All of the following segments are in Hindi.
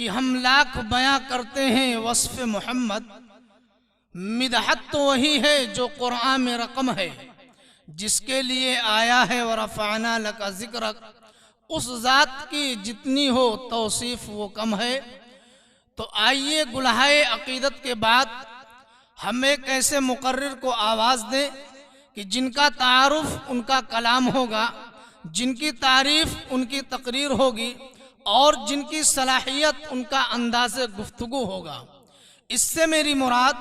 कि हम लाख बयां करते हैं वस्फ़ मोहम्मद, मिदहत तो वही है जो कुरान में रकम है, जिसके लिए आया है व रफ़अना लका ज़िक्रक। उस ज़ात की जितनी हो तौसीफ़ वो कम है। तो आइए गुलहाए अक़ीदत के बाद हम एक ऐसे मुक़र्रिर को आवाज़ दें कि जिनका तारुफ उनका कलाम होगा, जिनकी तारीफ़ उनकी तकरीर होगी और जिनकी सलाहियत उनका अंदाज़े गुफ्तगू होगा। इससे मेरी मुराद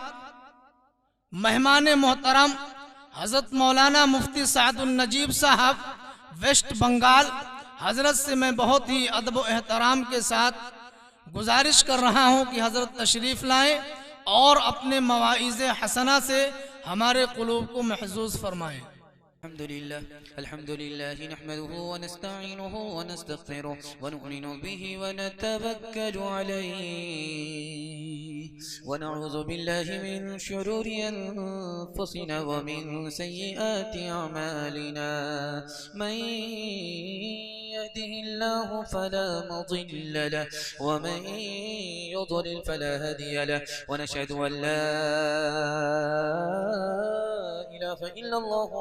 मेहमान मोहतरम हज़रत मौलाना मुफ्ती सादुल नजीब साहब वेस्ट बंगाल हज़रत से मैं बहुत ही अदब व एहतराम के साथ गुजारिश कर रहा हूँ कि हज़रत तशरीफ़ लाएँ और अपने मवाइज़ हसना से हमारे क़ुलूब को महज़ूज़ फरमाएँ। अल्हम्दुलिल्लाह नहमदुहु व नस्तईनुहु व नस्तगफिरुहु व नु'मिनु बिही व नतवक्कलु अलैहि व नऊज़ु बिल्लाहि मिन शुरूरि अनफुसिना व मिन सय्यिआति अमालिना। मन यहदिहिल्लाहु फला मुदिल्ल लहु व मन युद्लिल फला हादिय लहु व नशहदु अन ला इलाहा इल्लल्लाहु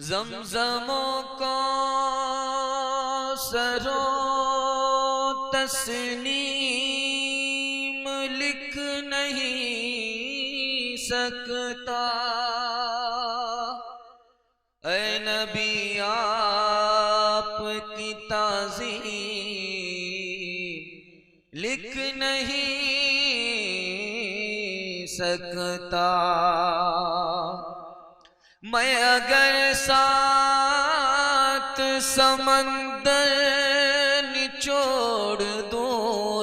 ज़मज़मों का सरो तस्नीम लिख नहीं सकता, ऐ नबी आपकी ताज़ीम लिख नहीं सकता। मैं अगर सात समंदर निचोड़ दूं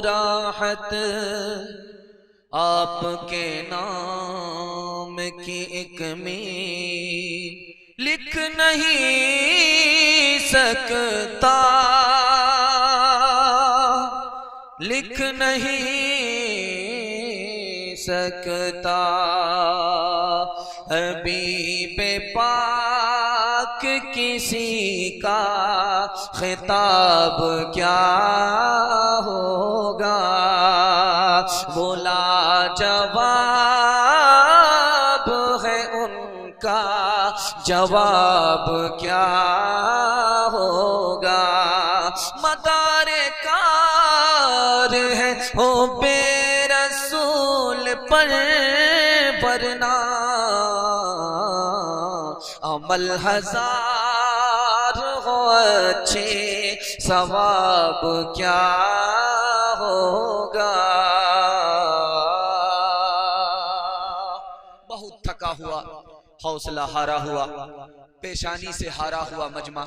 राहत आपके नाम की एक मील लिख नहीं सकता, लिख नहीं सकता। हबीबे पाक किसी का खिताब क्या होगा, बोला जवाब है उनका जवाब क्या होगा। मदारे कार है हो बेरसूल पर वरना अमल हजार हो अच्छे सवाब क्या होगा। बहुत थका हुआ हौसला हारा हुआ, पेशानी से हारा हुआ मजमा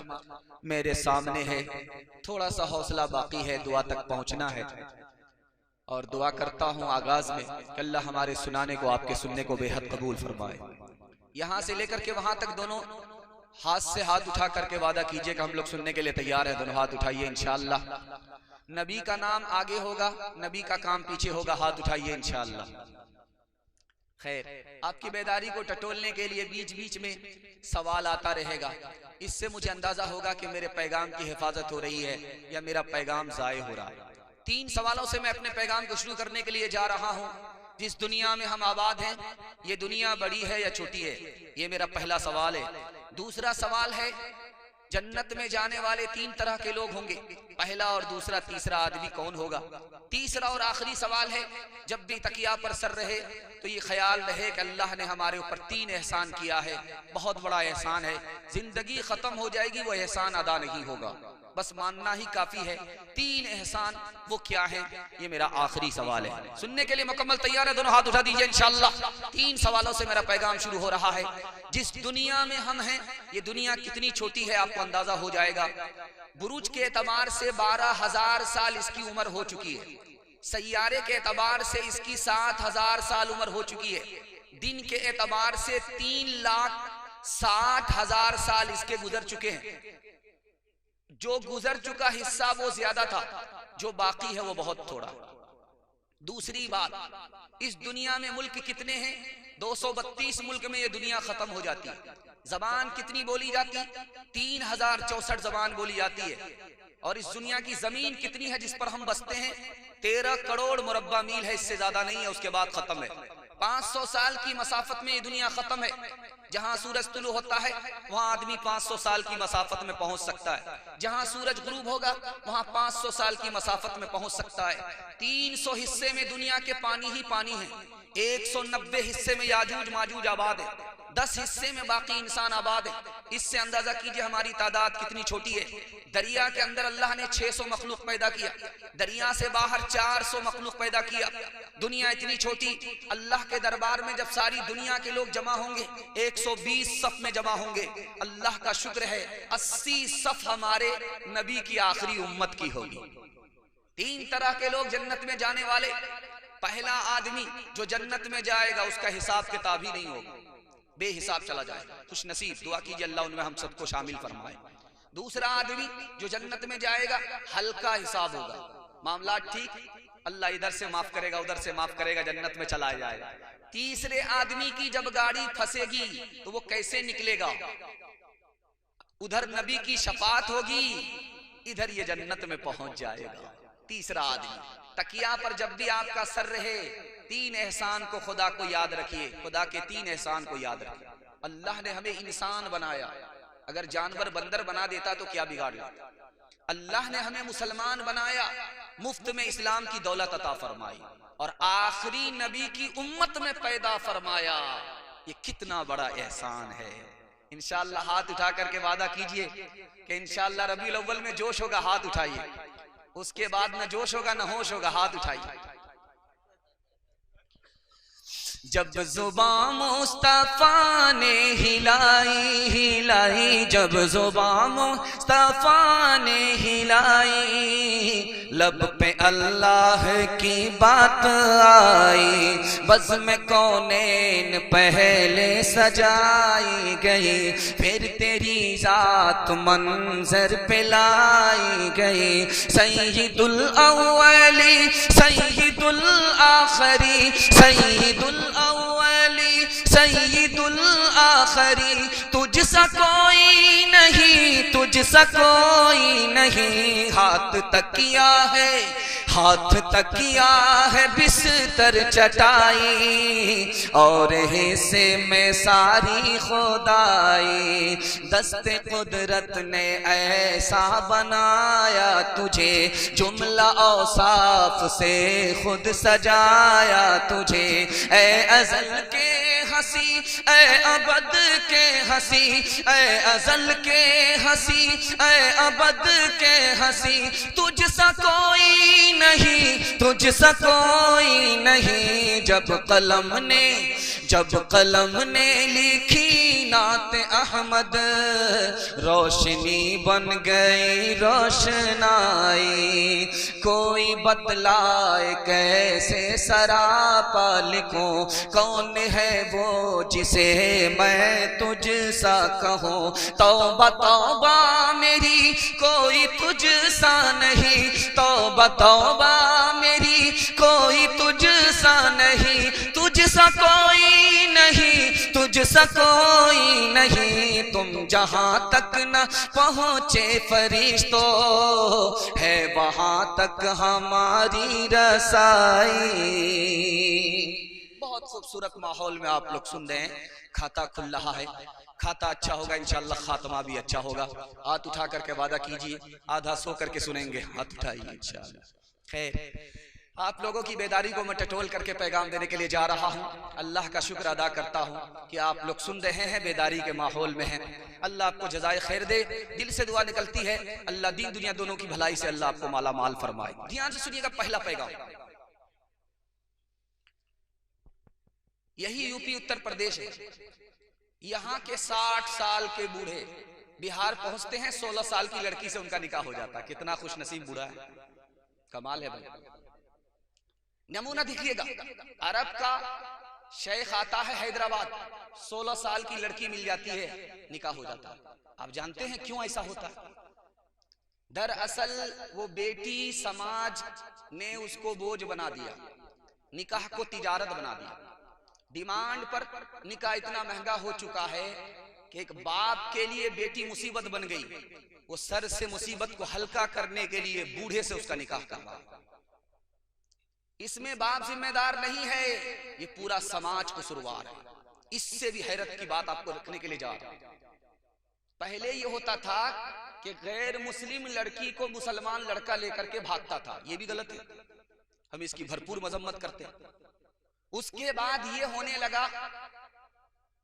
मेरे सामने है। थोड़ा सा हौसला बाकी है, दुआ तक पहुंचना है। और दुआ करता हूँ आगाज में कि अल्लाह हमारे सुनाने को आपके सुनने को बेहद कबूल फरमाए। यहाँ से लेकर के वहां तक दोनों हाथ से हाथ उठा करके वादा कीजिए कि हम लोग सुनने के लिए तैयार हैं। दोनों हाथ उठाइए इंशाअल्लाह। नबी का नाम आगे होगा, नबी का काम पीछे होगा। हाथ उठाइए इंशाअल्लाह। खैर, आपकी बेदारी को टटोलने के लिए बीच बीच में सवाल आता रहेगा। इससे मुझे अंदाजा होगा कि मेरे पैगाम की हिफाजत हो रही है या मेरा पैगाम ज़ाये हो रहा है। 3 सवालों से मैं अपने पैगाम को शुरू करने के लिए जा रहा हूं। जिस दुनिया में हम आबाद हैं, ये दुनिया बड़ी है या छोटी है? ये मेरा पहला सवाल है। दूसरा सवाल है, जन्नत में जाने वाले 3 तरह के लोग होंगे, पहला और दूसरा तीसरा आदमी कौन होगा? तीसरा और आखिरी सवाल है, जब भी तकिया पर सर रहे तो ये ख्याल रहे कि अल्लाह ने हमारे ऊपर 3 एहसान किया है, बहुत बड़ा एहसान है, जिंदगी खत्म हो जाएगी वो एहसान अदा नहीं होगा, बस मानना ही काफी है। 3 एहसान वो क्या है? ये मेरा आखिरी सवाल है। सुनने के लिए मुकम्मल तैयार है? दोनों हाथ उठा दीजिए इंशाअल्लाह। 3 सवालों से मेरा पैगाम शुरू हो रहा है। जिस दुनिया में हम हैं, ये दुनिया कितनी छोटी है आपको अंदाजा हो जाएगा। बुरुज के एतबार से 12,000 साल इसकी उम्र हो चुकी है, सैयारे के एतबार से इसकी 7,000 साल उम्र हो चुकी है, दिन के एतबार से 3,60,000 साल इसके गुजर चुके हैं। जो गुजर चुका हिस्सा वो ज्यादा था, जो बाकी है वो बहुत थोड़ा। दूसरी बात, इस दुनिया में मुल्क कितने हैं? 232 मुल्क में ये दुनिया खत्म हो जाती है। जबान कितनी बोली जाती? 3064 जबान बोली जाती है। और इस दुनिया की जमीन कितनी है जिस पर हम बसते हैं? 13 करोड़ मुरब्बा मील है, इससे ज्यादा नहीं है, उसके बाद खत्म है। 500 साल की मसाफत में ये दुनिया खत्म है। जहां सूरज तुलू होता है वहां आदमी 500 साल की मसाफत में पहुंच सकता है, जहां सूरज गुरूब होगा वहां 500 साल की मसाफत में पहुंच सकता है। 300 हिस्से में दुनिया के पानी ही पानी है, 190 हिस्से में याजूज माजूज आबाद है, 10 हिस्से में बाकी इंसान आबाद है। इससे अंदाजा कीजिए हमारी तादाद कितनी छोटी है। दरिया के अंदर अल्लाह ने 600 मखलूक पैदा किया, दरिया से बाहर 400 मखलूक पैदा किया। दुनिया इतनी छोटी, अल्लाह के दरबार में जब सारी दुनिया के लोग जमा होंगे 120 सफ में जमा होंगे। अल्लाह का शुक्र है 80 सफ हमारे नबी की आखिरी उम्मत की होगी। 3 तरह के लोग जन्नत में जाने वाले। पहला आदमी जो जन्नत में जाएगा उसका हिसाब किताब ही नहीं होगा, बेहिसाब चला जाएगा। खुश नसीब, दुआ कीजिए अल्लाह उनमें हम सबको शामिल फरमाए। दूसरा आदमी जो जन्नत में जाएगा हल्का हिसाब होगा, मामला ठीक, अल्लाह इधर से माफ करेगा उधर से माफ करेगा, जन्नत में चला जाएगा। तीसरे आदमी की जब गाड़ी फंसेगी तो वो कैसे निकलेगा? उधर नबी की शफात होगी, इधर ये जन्नत में पहुंच जाएगा। तीसरा आदमी, तकिया पर जब भी आपका सर रहे 3 एहसान को खुदा को याद रखिए, खुदा के 3 एहसान को याद रखिए। अल्लाह ने हमें इंसान बनाया, अगर जानवर बंदर बना देता तो क्या बिगाड़ लेता। अल्लाह ने हमें मुसलमान बनाया, मुफ्त में इस्लाम की दौलत अता फरमाई और आखिरी नबी की उम्मत में पैदा फरमाया। ये कितना बड़ा एहसान है। इंशाअल्लाह हाथ उठा करके वादा कीजिए कि इंशाअल्लाह रबीउल अव्वल में जोश होगा, हाथ उठाइए। उसके बाद न जोश होगा न होश होगा, हाथ उठाइए। जब जुबान मुस्तफा ने हिलाई, जब जुबान मुस्तफा ने हिलाई, लब पे अल्लाह की बात आई, बज़ में कौनैन पहले सजाई गई, फिर तेरी जात मंजर पे लाई गई। सैयदुल अव्वली सैयदुल आखिरी, सैयदुल अव्वली सैयदुल आखिरी, तुझसा कोई नहीं, तुझसा कोई नहीं। हाथ तकिया है, हाथ तकिया है बिस्तर चटाई, और हिस्से में सारी खुदाई। दस्ते कुदरत ने ऐसा बनाया तुझे, जुमला औसाफ से खुद सजाया तुझे। ऐ अज़ल के हंसी, ऐ अबद के हंसी, ऐ अज़ल के हंसी, ऐ अबद के हंसी, तुझसा कोई नहीं, तुझसा कोई नहीं। जब कलम ने लिखी नात अहमद, रोशनी बन गई रोशनाई। कोई बतलाए कैसे सरापा लिखूं, कौन है वो जिसे मैं तुझसा कहूँ। तौबा तौबा मेरी कोई तुझसा नहीं, तौबा तौबा मेरी कोई तुझसा नहीं। तुझसा कोई नहीं, तुझसा कोई नहीं। तुम जहाँ तक न पहुँचे फरिश्तों, है वहाँ तक हमारी रसाई। खूबसूरत माहौल में आप लोग सुन रहे हैं, खाता खुल रहा है, खाता अच्छा होगा इंशाअल्लाह, खात्मा भी अच्छा होगा। हाथ उठा करके वादा कीजिए, आधा सो करके सुनेंगे, हाथ उठाइए इंशाअल्लाह। खैर, आप लोगों की बेदारी को मैं टटोल करके पैगाम देने के लिए जा रहा हूँ। अल्लाह का शुक्र अदा करता हूँ कि आप लोग सुन रहे हैं, बेदारी के माहौल में हैं। अल्लाह आपको जज़ाए खैर दे। दिल से दुआ निकलती है, अल्लाह दीन दुनिया दोनों की भलाई से अल्लाह आपको माला माल फरमाए। ध्यान से सुनिएगा पहला पैगाम। यही यूपी उत्तर प्रदेश है। यहाँ के 60 साल के बूढ़े बिहार पहुंचते हैं, 16 साल की लड़की से उनका निकाह हो जाता है। कितना खुश नसीब बूढ़ा है, कमाल है भाई। नमूना दिखिएगा, अरब का शेख आता है हैदराबाद, 16 साल की लड़की मिल जाती है, निकाह हो जाता है। आप जानते हैं क्यों ऐसा होता है? दरअसल वो बेटी समाज ने उसको बोझ बना दिया, निकाह को तिजारत बना दिया। डिमांड पर निकाह इतना महंगा हो चुका है कि एक बाप के लिए बेटी मुसीबत बन गई। वो सर से मुसीबत को हल्का करने के लिए बूढ़े से उसका निकाह करवा। इसमें बाप जिम्मेदार नहीं है, ये पूरा समाज कसूरवार है। इससे भी हैरत की बात आपको रखने के लिए जा रहा हूं। पहले ये होता था कि गैर मुस्लिम लड़की को मुसलमान लड़का लेकर के भागता था, ये भी गलत है, हम इसकी भरपूर मजम्मत करते हैं। उसके बाद ये होने लगा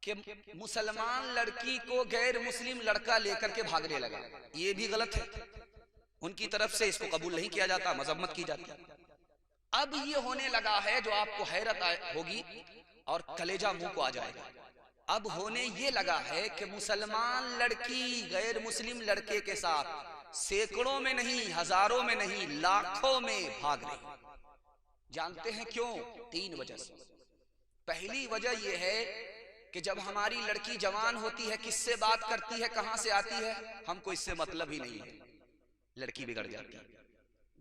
कि मुसलमान लड़की को गैर मुस्लिम लड़का लेकर के भागने लगा, ये भी गलत है। उनकी तरफ से इसको कबूल नहीं किया जाता, मजम्मत की जाती है। अब ये होने लगा है, जो आपको हैरत होगी और कलेजा मुंह को आ जाएगा, अब होने ये लगा है कि मुसलमान लड़की गैर मुस्लिम लड़के के साथ सैकड़ों में नहीं, हजारों में नहीं, लाखों में भाग रही। जानते हैं क्यों? 3 वजह से। पहली वजह यह है कि जब हमारी लड़की जवान होती है, किससे बात करती है, कहां से आती है, हमको इससे मतलब ही नहीं है, लड़की बिगड़ जाती है।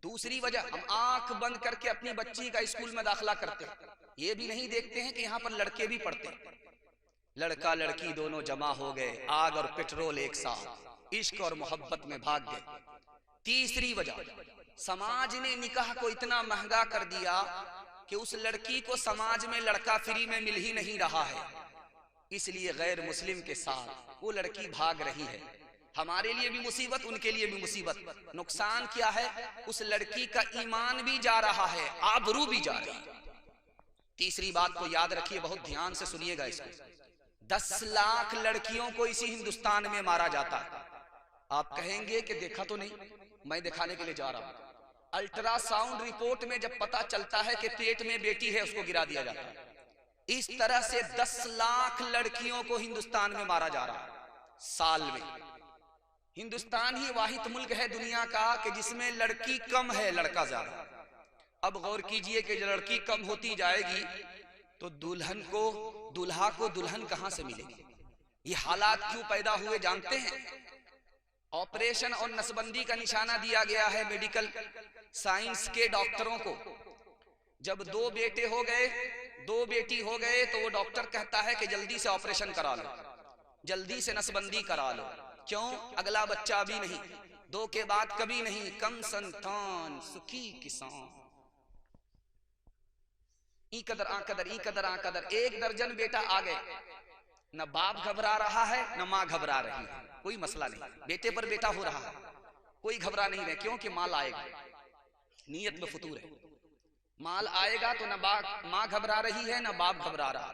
दूसरी वजह, हम आंख बंद करके अपनी बच्ची का स्कूल में दाखिला करते हैं, ये भी नहीं देखते हैं कि यहाँ पर लड़के भी पढ़ते हैं। लड़का लड़की दोनों जमा हो गए, आग और पेट्रोल एक साथ, इश्क और मोहब्बत में भाग गए। तीसरी वजह, समाज ने निकाह को इतना महंगा कर दिया कि उस लड़की को समाज में लड़का फ्री में मिल ही नहीं रहा है, इसलिए गैर मुस्लिम के साथ वो लड़की भाग रही है। हमारे लिए भी मुसीबत, उनके लिए भी मुसीबत। नुकसान क्या है? उस लड़की का ईमान भी जा रहा है, आबरू भी जा रही है। तीसरी बात को याद रखिए, बहुत ध्यान से सुनिएगा इसको। 10 लाख लड़कियों को इसी हिंदुस्तान में मारा जाता है। आप कहेंगे कि देखा तो नहीं, मैं दिखाने के लिए जा रहा हूं। अल्ट्रासाउंड रिपोर्ट में जब पता चलता है कि पेट में बेटी है, उसको गिरा दिया जाता है। इस तरह से 10 लाख लड़कियों को हिंदुस्तान में मारा जा रहा है साल में। हिंदुस्तान ही वाहिद मुल्क है दुनिया का कि जिसमें लड़की कम है, लड़का ज्यादा। अब गौर कीजिए कि जब लड़की कम होती जाएगी तो दूल्हा को दुल्हन कहां से मिलेगी? ये हालात क्यों पैदा हुए जानते हैं? ऑपरेशन और नसबंदी का निशाना दिया गया है मेडिकल साइंस के डॉक्टरों को। जब 2 बेटे हो गए, 2 बेटी हो गए, तो वो डॉक्टर कहता है कि जल्दी से ऑपरेशन करा लो, जल्दी से नसबंदी करा लो। क्यों? अगला बच्चा अभी नहीं, 2 के बाद कभी नहीं, कम संतान सुखी किसान। ई कदर आ कदर, ई कदर आ कदर। 1 दर्जन बेटा आ गए, न बाप घबरा रहा है न माँ घबरा रही है, कोई मसला नहीं, बेटे पर बेटा हो रहा है, कोई घबरा नहीं रहे। क्योंकि माल आएगा, नीयत में फतूर है, माल आएगा तो न माँ घबरा रही है न बाप घबरा रहा।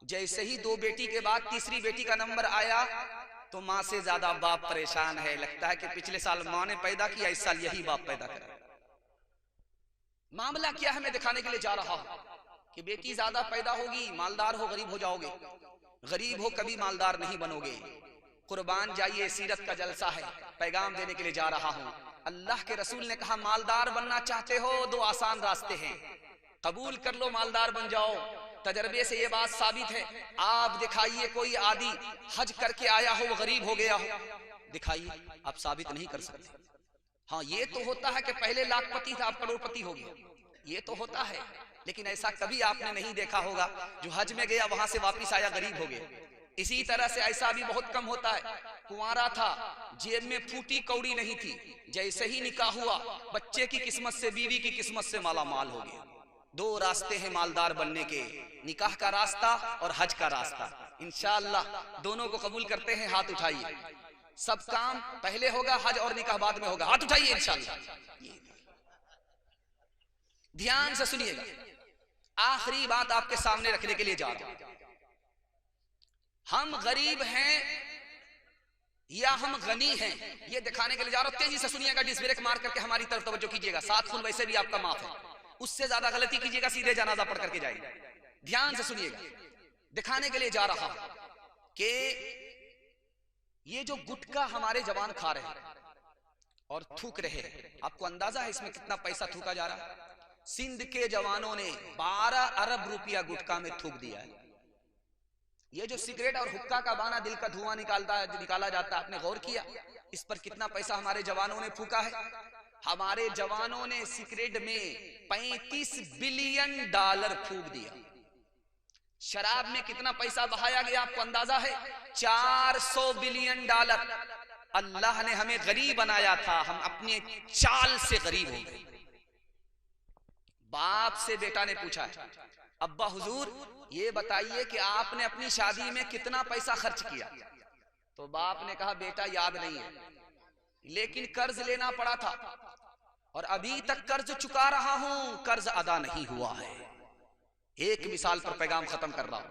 जैसे ही 2 बेटी के बाद तीसरी बेटी का नंबर आया तो माँ से ज्यादा बाप परेशान है। लगता है कि पिछले साल माँ ने पैदा किया, इस साल यही बाप पैदा करे। मामला क्या है मैं दिखाने के लिए जा रहा हूं कि बेटी ज्यादा पैदा होगी, मालदार हो गरीब हो जाओगे, गरीब हो कभी मालदार नहीं बनोगे। कुर्बान जाइए, सीरत का जलसा है, पैगाम देने के लिए जा रहा हूं। अल्लाह के रसूल ने कहा, मालदार बनना चाहते हो 2 आसान रास्ते हैं, कबूल कर लो मालदार बन जाओ। तजर्बे से ये बात साबित है। आप दिखाइए कोई आदि हज करके आया हो वो गरीब हो गया हो, दिखाइए, आप साबित नहीं कर सकते। हाँ, ये तो होता है कि पहले लाखपति था अब करोड़पति हो गया, ये तो होता है, लेकिन ऐसा कभी आपने नहीं देखा होगा जो हज में गया वहां से वापिस आया गरीब हो गया। इसी तरह से ऐसा भी बहुत कम होता है। कुंवारा था, जेब में फूटी कौड़ी नहीं थी, जैसे ही निकाह हुआ बच्चे की किस्मत से, बीवी की किस्मत से माला माल हो गया। दो रास्ते हैं मालदार बनने के, निकाह का रास्ता और हज का रास्ता। इंशाअल्लाह दोनों को कबूल करते हैं, हाथ उठाइए। सब काम पहले होगा, हज और निकाह बाद में होगा, हाथ उठाइए इंशाअल्लाह। ध्यान से सुनिएगा, आखिरी बात आपके सामने रखने के लिए जा रहा हूं। हम गरीब हैं या हम गनी हैं, ये दिखाने के लिए जा रहा हूं। तेजी से सुनिएगा, डिस ब्रेक मार करके हमारी तरफ तवज्जो कीजिएगा। 7 खून वैसे भी आपका माफ है, उससे ज्यादा गलती कीजिएगा सीधे जनाजा पढ़ करके जाएंगे। ध्यान से सुनिएगा, दिखाने के लिए जा रहा हूं कि ये जो गुटखा हमारे जवान खा रहे हैं और थूक रहे हैं, आपको अंदाजा है इसमें कितना पैसा थूका जा रहा है? सिंध के जवानों ने 12 अरब रुपया गुटखा में थूक दिया है। ये जो सिगरेट और हुक्का का बाना दिल का धुआं निकाला जाता है, आपने गौर किया इस पर कितना पैसा हमारे जवानों ने फूका है? हमारे जवानों ने सिगरेट में 35 बिलियन डॉलर फूक दिया। शराब में कितना पैसा बहाया गया आपको अंदाजा है? 400 बिलियन डॉलर। अल्लाह ने हमें गरीब बनाया था, हम अपने चाल से गरीब हो गए। बाप से बेटा ने पूछा है, अब्बा हुजूर ये बताइए कि आपने अपनी शादी में कितना पैसा खर्च किया? तो बाप ने कहा बेटा याद नहीं है, लेकिन कर्ज लेना पड़ा था और अभी तक कर्ज चुका रहा हूं, कर्ज अदा नहीं हुआ है। एक मिसाल पर पैगाम खत्म कर रहा हूं।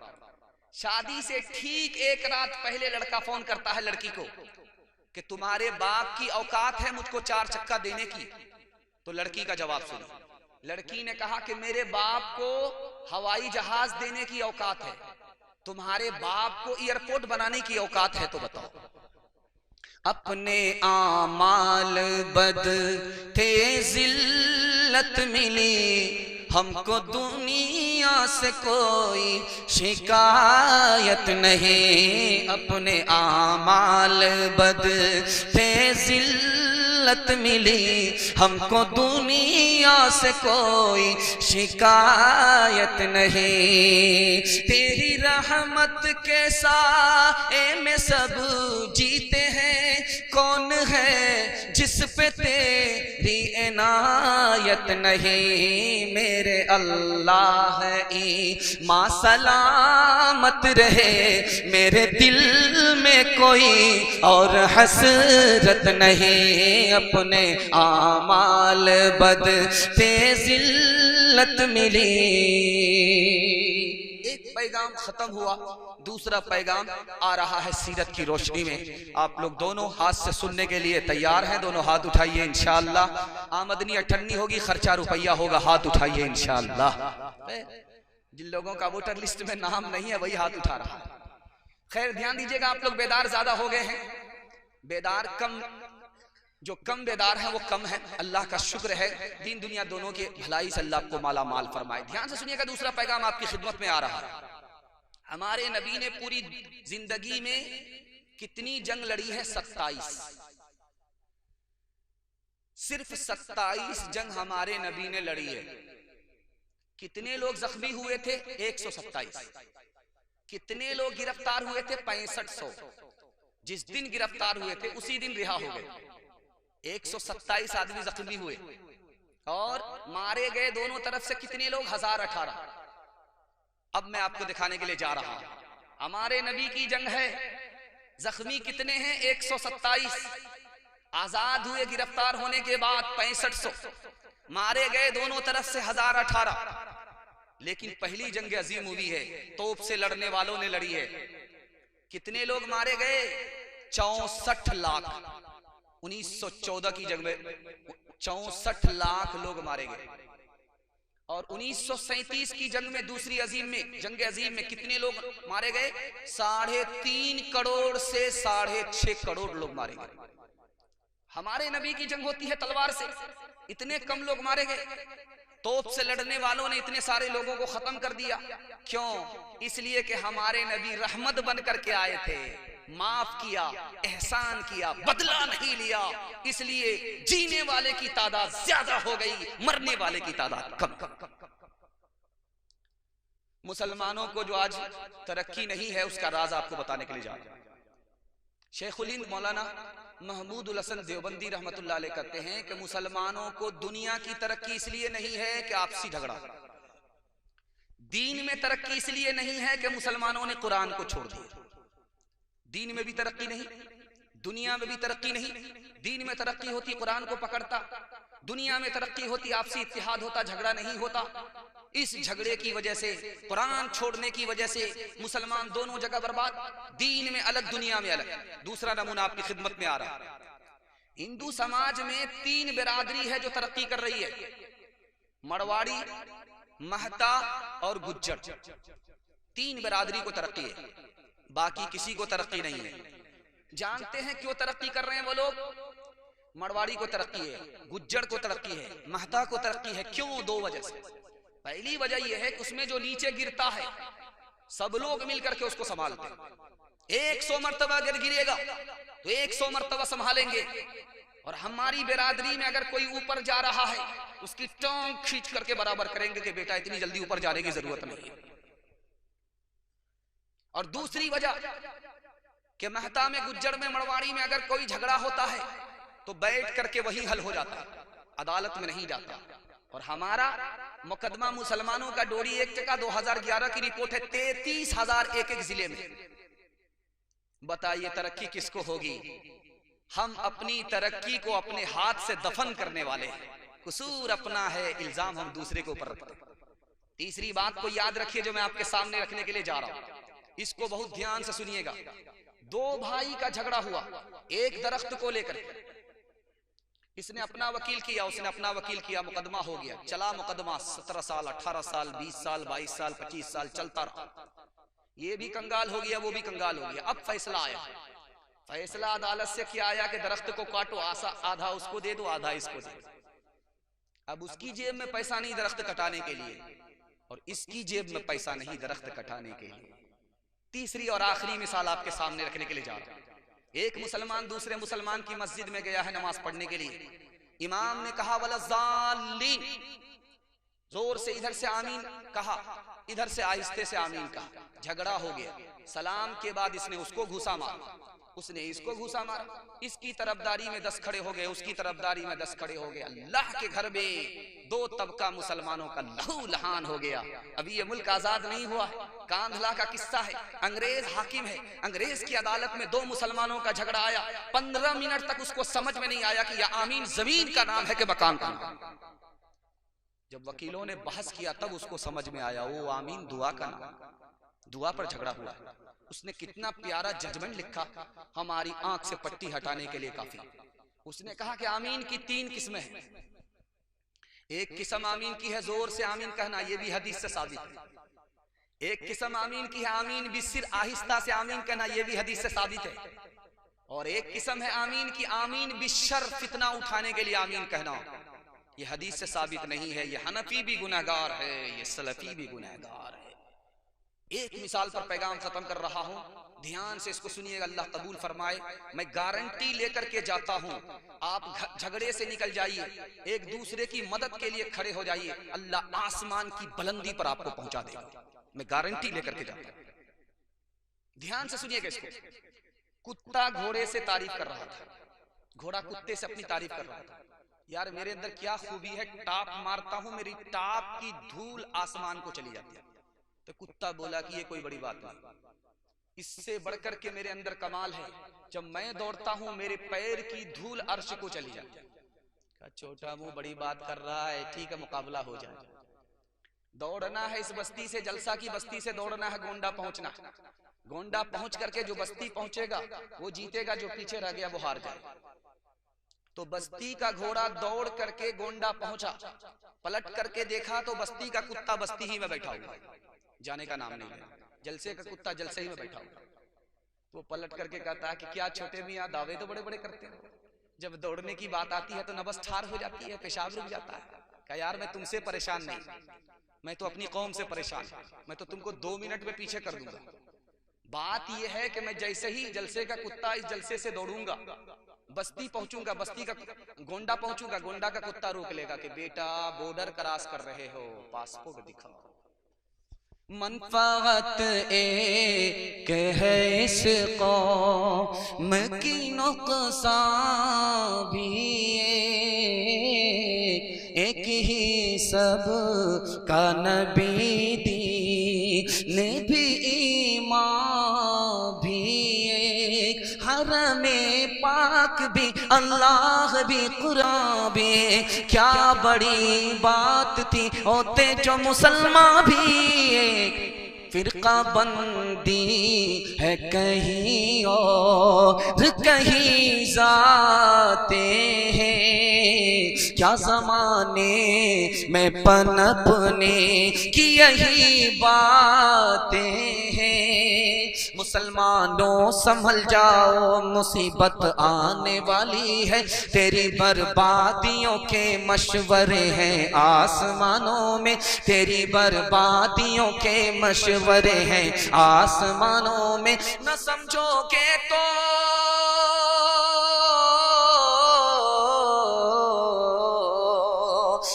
शादी से ठीक एक रात पहले लड़का फोन करता है लड़की को कि तुम्हारे बाप की औकात है मुझको 4 चक्का देने की? तो लड़की का जवाब सुनो। लड़की ने कहा कि मेरे बाप को हवाई जहाज देने की औकात है, तुम्हारे बाप को एयरपोर्ट बनाने की औकात है, तो बताओ। अपने आमाल बद थे जिल्लत मिली, हमको दुनिया से कोई शिकायत नहीं। अपने आमाल बद थे जिल्लत मिली, हमको दुनिया से कोई शिकायत नहीं। तेरी रहमत के साए में सब जीते हैं, कौन है जिस पे तेरी इनायत नहीं। मेरे अल्लाह ईमान सलामत रहे, मेरे दिल में कोई और हसरत नहीं। अपने आमाल बद पे जिल्लत मिली। एक पैगाम खत्म हुआ, दूसरा पैगाम आ रहा है सीरत की रोशनी में। आप लोग दोनों हाथ से सुनने के लिए तैयार हैं? दोनों हाथ उठाइए इंशाअल्लाह। आमदनी 58 होगी, खर्चा रुपया होगा, हाथ उठाइए इंशाअल्लाह। जिन लोगों का वोटर लिस्ट में नाम नहीं है वही हाथ उठा रहा है। खैर ध्यान दीजिएगा, आप लोग बेदार ज्यादा हो गए हैं, बेदार कम, जो कम बेदार है वो कम है। अल्लाह का शुक्र है, दीन दुनिया दोनों के भलाई से अल्लाह को माला माल फरमाए। ध्यान से सुनिएगा, दूसरा पैगाम आपकी खिदमत में आ रहा है। हमारे नबी ने पूरी जिंदगी में कितनी जंग लड़ी है? 27। सिर्फ 27 जंग हमारे नबी ने लड़ी है। कितने लोग जख्मी हुए थे? 127। कितने लोग गिरफ्तार हुए थे? 6500। जिस दिन गिरफ्तार हुए थे उसी दिन रिहा हो गए। 127 आदमी जख्मी हुए और मारे गए दोनों तरफ से कितने लोग? 1018। अब मैं आपको दिखाने के लिए जा रहा हूं, हमारे नबी की जंग है, जख्मी कितने हैं? 127। आजाद हुए गिरफ्तार होने के बाद 6500, मारे गए दोनों तरफ से 1018। लेकिन पहली जंग अजीम हुई है, तोप से लड़ने वालों ने लड़ी है। कितने लोग मारे गए? 64 लाख। 1914 की जंग में 64 लाख लोग मारे गए। और 1937 की जंग में, दूसरी अजीम में, जंग अजीम में कितने लोग मारे गए? 3.5 करोड़ से 6.5 करोड़ लोग मारे गए। हमारे नबी की जंग होती है तलवार से, इतने कम लोग मारे गए। तोप से लड़ने वालों ने इतने सारे लोगों को खत्म कर दिया। क्यों? इसलिए कि हमारे नबी रहमत बन करके आए थे, माफ किया, एहसान किया, बदला नहीं लिया। इसलिए जीने वाले की तादाद ज्यादा हो गई, मरने वाले की तादाद कम। मुसलमानों को जो आज तरक्की नहीं है उसका राज आपको बताने के लिए जा रहा हूं। शेखुल हिंद मौलाना महमूदुल हसन देवबंदी रहमतुल्लाह अलैह कहते हैं कि मुसलमानों को दुनिया की तरक्की इसलिए नहीं है कि आपसी झगड़ा, दीन में तरक्की इसलिए नहीं है कि मुसलमानों ने कुरान को छोड़ दिया, दीन में भी तरक्की नहीं, दुनिया में भी तरक्की नहीं। दीन में तरक्की होती कुरान को पकड़ता, दुनिया में तरक्की होती आपसी इत्तिहाद होता, झगड़ा नहीं होता। इस झगड़े की वजह से, कुरान छोड़ने की वजह से मुसलमान दोनों जगह बर्बाद, दीन में अलग, दुनिया में अलग। दूसरा नमूना आपकी खिदमत में आ रहा है। हिंदू समाज में 3 बिरादरी है जो तरक्की कर रही है, मरवाड़ी, महता और गुज्जर। 3 बिरादरी को तरक्की है, बाकी किसी को तरक्की नहीं है। जानते हैं क्यों तरक्की कर रहे हैं वो लोग? मरवाड़ी को तरक्की है, गुज्जर को तरक्की है, महता को तरक्की है। क्यों? 2 वजह से। पहली वजह यह है कि उसमें जो नीचे गिरता है सब लोग मिलकर के उसको संभालते हैं। 100 मर्तबा अगर गिरेगा तो 100 मर्तबा संभालेंगे। और हमारी बिरादरी में अगर कोई ऊपर जा रहा है उसकी टांग खींच करके बराबर करेंगे कि बेटा इतनी जल्दी ऊपर जाने की जरूरत नहीं है। और दूसरी वजह कि महता में, गुज्जर में, मरवाड़ी में अगर कोई झगड़ा होता है तो बैठ करके वही हल हो जाता है, अदालत में नहीं जाता। और हमारा मुकदमा मुसलमानों का डोरी एक्ट का 2011 की रिपोर्ट है 33,000 एक जिले में। बताइए तरक्की किसको होगी? हम अपनी तरक्की को अपने हाथ से दफन करने वाले हैं। कसूर अपना है, इल्जाम हम दूसरे के ऊपर रखते हैं। तीसरी बात को याद रखिए जो मैं आपके सामने रखने के लिए जा रहा हूं, इसको बहुत ध्यान से सुनिएगा। 2 भाई का झगड़ा हुआ एक दरख्त को लेकर। इसने अपना वकील किया, उसने अपना वकील किया, मुकदमा हो गया। चला मुकदमा 17 साल, 18 साल, 20 साल, 22 साल, 25 साल चलता रहा। ये भी कंगाल हो गया, वो भी कंगाल हो गया। अब फैसला आया। फैसला अदालत से क्या आया कि दरख्त को काटो, आधा उसको दे दो, आधा इसको दे दो। अब उसकी जेब में पैसा नहीं दरख्त कटाने के लिए, और इसकी जेब में पैसा नहीं दरख्त कटाने के लिए। तीसरी और आखिरी मिसाल आपके सामने रखने के लिए जा रहा हूं। एक मुसलमान दूसरे मुसलमान की मस्जिद में गया है नमाज पढ़ने के लिए। इमाम ने कहा वलज़ालिन, जोर से इधर से आमीन कहा, इधर से आहिस्ते से आमीन कहा। झगड़ा हो गया। सलाम के बाद इसने उसको घूसा मारा, उसने इसको घूसा मारा। इसकी तरफदारी में 10 खड़े हो गए, उसकी तरफदारी में 10 खड़े हो गए। अल्लाह के घर में 2 तबका मुसलमानों का लहू लहान हो गया। अभी ये मुल्क आजाद नहीं हुआ है, कांधला का किस्सा है। अंग्रेज हाकिम है, अंग्रेज की अदालत में 2 मुसलमानों का झगड़ा आया। 15 मिनट तक उसको समझ में नहीं आया कि यह आमीन जमीन का नाम है कि मकान का नाम। जब वकीलों ने बहस किया तब उसको समझ में आया वो आमीन दुआ का नाम, दुआ पर झगड़ा हुआ। उसने कितना प्यारा जजमेंट लिखा, हमारी आंख से पट्टी हटाने के लिए काफी। उसने कहा कि आमीन की 3 किस्में हैं। एक किस्म आमीन की है जोर से आमीन कहना, यह भी हदीस से साबित है। एक किस्म आमीन की है आमीन बिसिर, आहिस्ता से आमीन कहना, यह भी हदीस से साबित है। और एक किस्म है आमीन की आमीन बिशर, फितना उठाने के लिए आमीन कहना, यह हदीस से साबित नहीं है। यह हनफी भी गुनहगार है, यह सलफी भी गुनहगार है। एक मिसाल पर पैगाम खत्म कर रहा हूं, ध्यान से इसको सुनिएगा, अल्लाह कबूल फरमाए। मैं गारंटी लेकर के जाता हूं, आप झगड़े से निकल जाइए, एक दूसरे की मदद के लिए खड़े हो जाइए, अल्लाह आसमान की बुलंदी पर आपको पहुंचा देगा। मैं गारंटी लेकर के जाता हूं। ध्यान से सुनिएगा इसको। कुत्ता घोड़े से तारीफ कर रहा था, घोड़ा कुत्ते से अपनी तारीफ कर रहा था। यार मेरे अंदर क्या खूबी है, टाप मारता हूं, मेरी टाप की धूल आसमान को चली जाती है। तो कुत्ता बोला कि ये कोई बड़ी बात नहीं, इससे बढ़कर के मेरे अंदर कमाल है, जब मैं दौड़ता हूं मेरे पैर की धूल अर्श को चली जाती है। छोटा मुंह बड़ी बात कर रहा है, ठीक है मुकाबला हो जाए। दौड़ना है इस बस्ती से, जलसा की बस्ती से दौड़ना है गोंडा पहुंचना। गोंडा पहुंच करके जो बस्ती पहुंचेगा वो जीतेगा, जो पीछे रह गया वो हार जाए। तो बस्ती का घोड़ा दौड़ करके गोंडा पहुंचा, पलट करके देखा तो बस्ती का कुत्ता बस्ती ही में बैठा हुआ, जाने का नाम नहीं है। जलसे का कुत्ता जलसे ही में बैठा हुआ। तो पलट करके कहता है कि क्या छोटे मियाँ दावे तो बड़े बड़े करते हो, जब दौड़ने की बात आती है तो नब्ज ठार हो जाती है, पेशाब रुक जाता है। क्या यार मैं तुमसे परेशान नहीं, मैं तो अपनी कौम से परेशान, मैं तो तुमको 2 मिनट में पीछे कर दूंगा। बात यह है कि मैं जैसे ही जलसे का कुत्ता इस जलसे से दौड़ूंगा, बस्ती पहुंचूंगा, बस्ती का गोंडा पहुंचूंगा, गोंडा का कुत्ता रोक लेगा कि बेटा बॉर्डर क्रॉस कर रहे हो, पासपोर्ट दिखाओ। मनफाअत एक है इस कौम की, नुक़सान भी एक ही सब का नबी दी ने भी ईमान भी एक, हरमे पाक भी, अल्लाह भी, कुरान भी, क्या बड़ी बात थी होते जो मुसलमान भी एक। फिरका बंदी है कहीं और कहीं जाते हैं, क्या जमाने में पनपने की यही बातें हैं। मुसलमानों संभल जाओ, मुसीबत आने वाली है, तेरी बर्बादियों के मशवरे हैं आसमानों में, तेरी बर्बादियों के मशवरे हैं आसमानों में। न समझोगे तो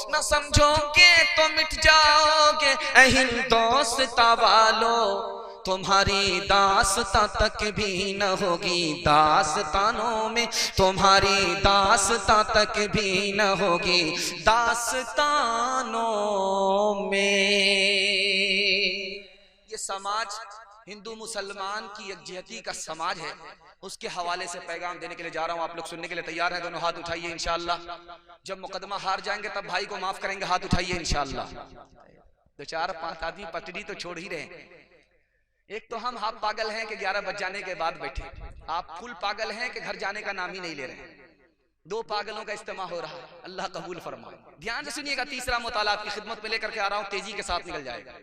न समझोगे तो मिट जाओगे हिंदोस्तां वालों, तुम्हारी दास्तां तक भी न होगी दास्तानों में, तुम्हारी दास्तां तक भी न होगी दास्तानों में। ये समाज हिंदू मुसलमान की यकजहती का समाज है, उसके हवाले से पैगाम देने के लिए जा रहा हूं। आप लोग सुनने के लिए तैयार हैं? दोनों हाथ उठाइए इंशाअल्लाह। जब मुकदमा हार जाएंगे तब भाई को माफ करेंगे, हाथ उठाइए इंशाअल्लाह। दो चार पांच आदमी पटड़ी तो छोड़ ही रहे हैं। एक तो हम हाफ पागल हैं कि 11 बज जाने के बाद बैठे, आप फुल पागल हैं कि घर जाने का नाम ही नहीं ले रहे हैं। दो पागलों का इस्तेमाल हो रहा है, अल्लाह कबूल फरमाए। ध्यान से सुनिएगा, तीसरा मुताला आपकी खिदमत में लेकर के आ रहा हूं, तेजी के साथ निकल जाएगा।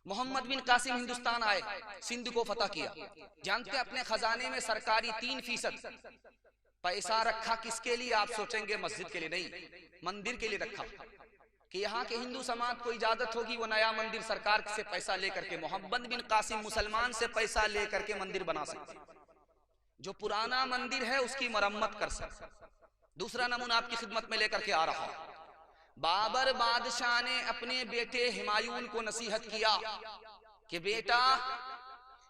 मोहम्मद बिन कासिम हिंदुस्तान आए, सिंध को फतह किया। जानते हैं अपने खजाने में सरकारी 3% पैसा रखा किसके लिए? आप सोचेंगे मस्जिद के लिए, नहीं, मंदिर के लिए रखा कि यहाँ के हिंदू समाज को इजाजत होगी वो नया मंदिर सरकार से पैसा लेकर के, मोहम्मद बिन कासिम मुसलमान से पैसा लेकर के मंदिर बना सकते, जो पुराना मंदिर है उसकी मरम्मत कर सकते। दूसरा नमूना आपकी खिदमत में लेकर के आ रहा हूं। बाबर बादशाह ने अपने बेटे हुमायूं को नसीहत किया कि बेटा,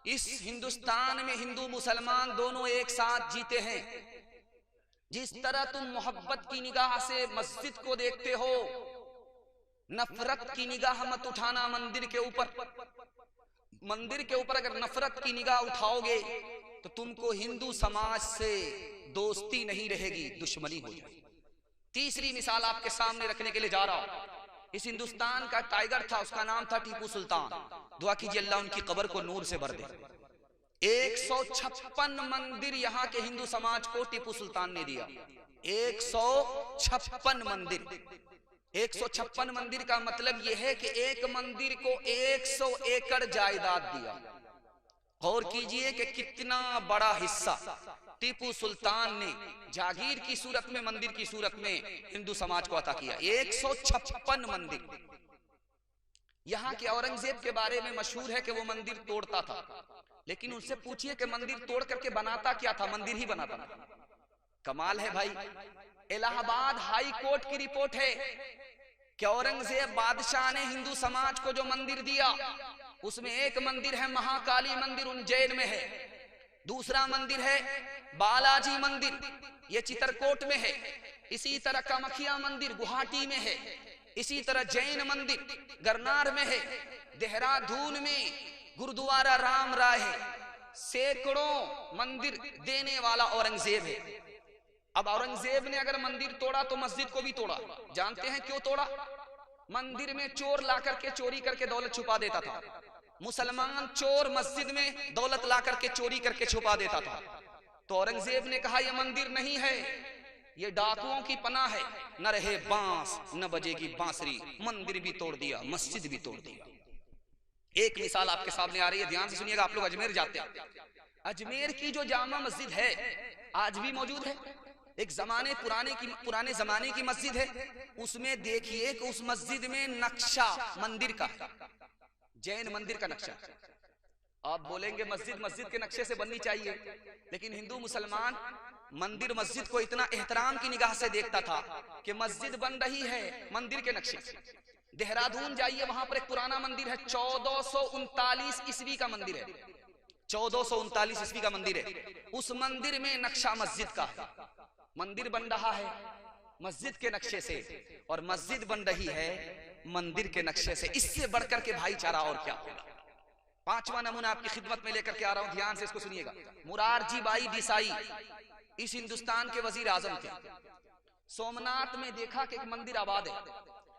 इस हिंदुस्तान में हिंदू मुसलमान दोनों एक साथ जीते हैं। जिस तरह तुम मोहब्बत की निगाह से मस्जिद को देखते हो, नफरत की निगाह मत उठाना मंदिर के ऊपर। मंदिर के ऊपर अगर नफरत की निगाह उठाओगे तो तुमको हिंदू समाज से दोस्ती नहीं रहेगी, दुश्मनी हो जाएगी। तीसरी मिसाल आपके सामने रखने के लिए जा रहा हूं। इस हिंदुस्तान का टाइगर था, उसका नाम था टीपू सुल्तान। दुआ कीजिए अल्लाह उनकी कब्र को नूर से भर दे। 156 मंदिर यहाँ के हिंदू समाज को टीपू सुल्तान ने दिया। 156 मंदिर। 156 मंदिर का मतलब यह है कि एक मंदिर को 100 एकड़ जायदाद दिया। गौर कीजिए कि कितना बड़ा हिस्सा टीपू सुल्तान ने जागीर की सूरत में, मंदिर की सूरत में हिंदू समाज को अता किया। 156 मंदिर। यहाँ के औरंगजेब के बारे में मशहूर है कि वो मंदिर तोड़ता था, लेकिन उनसे पूछिए कि मंदिर तोड़ करके बनाता क्या था? मंदिर ही बनाता था। कमाल है भाई। इलाहाबाद हाई कोर्ट की रिपोर्ट है कि औरंगजेब बादशाह ने हिंदू समाज को जो मंदिर दिया, उसमें एक मंदिर है महाकाली मंदिर, उज्जैन में है। दूसरा मंदिर है बालाजी मंदिर, ये चित्रकूट में है। इसी तरह कामाख्या मंदिर गुवाहाटी में है। इसी तरह जैन मंदिर गरनार में है। देहरादून में गुरुद्वारा राम राय है। सैकड़ों मंदिर देने वाला औरंगजेब है। अब औरंगजेब ने अगर मंदिर तोड़ा तो मस्जिद को भी तोड़ा। जानते हैं क्यों तोड़ा? मंदिर में चोर ला करके चोरी करके दौलत छुपा देता था। मुसलमान चोर मस्जिद में दौलत ला करके चोरी करके छुपा देता था। तो औरंगजेब ने कहा यह मंदिर नहीं है, ये डाकुओं की पनाह है। न रहे बांस न बजेगी बांसुरी। मंदिर भी तोड़ दिया, मस्जिद भी तोड़ दिया। एक मिसाल आपके सामने आ रही है, ध्यान से सुनिएगा। आप लोग अजमेर जाते हैं, अजमेर की जो जामा मस्जिद है आज भी मौजूद है। एक पुराने जमाने की मस्जिद है। उसमें देखिए कि उस मस्जिद में नक्शा मंदिर का, जैन मंदिर का नक्शा। आप बोलेंगे मस्जिद के नक्शे से बननी चाहिए, लेकिन हिंदू मुसलमान मंदिर मस्जिद को इतना एहतराम की निगाह से देखता था कि मस्जिद बन रही है मंदिर के नक्शे। देहरादून जाइए, वहां पर एक पुराना मंदिर है, 1439 ईस्वी का मंदिर है। 1439 ईस्वी का मंदिर है। उस मंदिर में नक्शा मस्जिद का है। मंदिर बन रहा है मस्जिद के नक्शे से, और मस्जिद बन रही है मंदिर के नक्शे से। इससे बढ़कर के भाईचारा और क्या होगा। पांचवा नमूना आपकी खिदमत में लेकर के आ रहा हूं, ध्यान से इसको सुनिएगा। मुरारजी भाई देसाई इस हिंदुस्तान के वजीर आजम थे। सोमनाथ में देखा कि एक मंदिर आबाद है,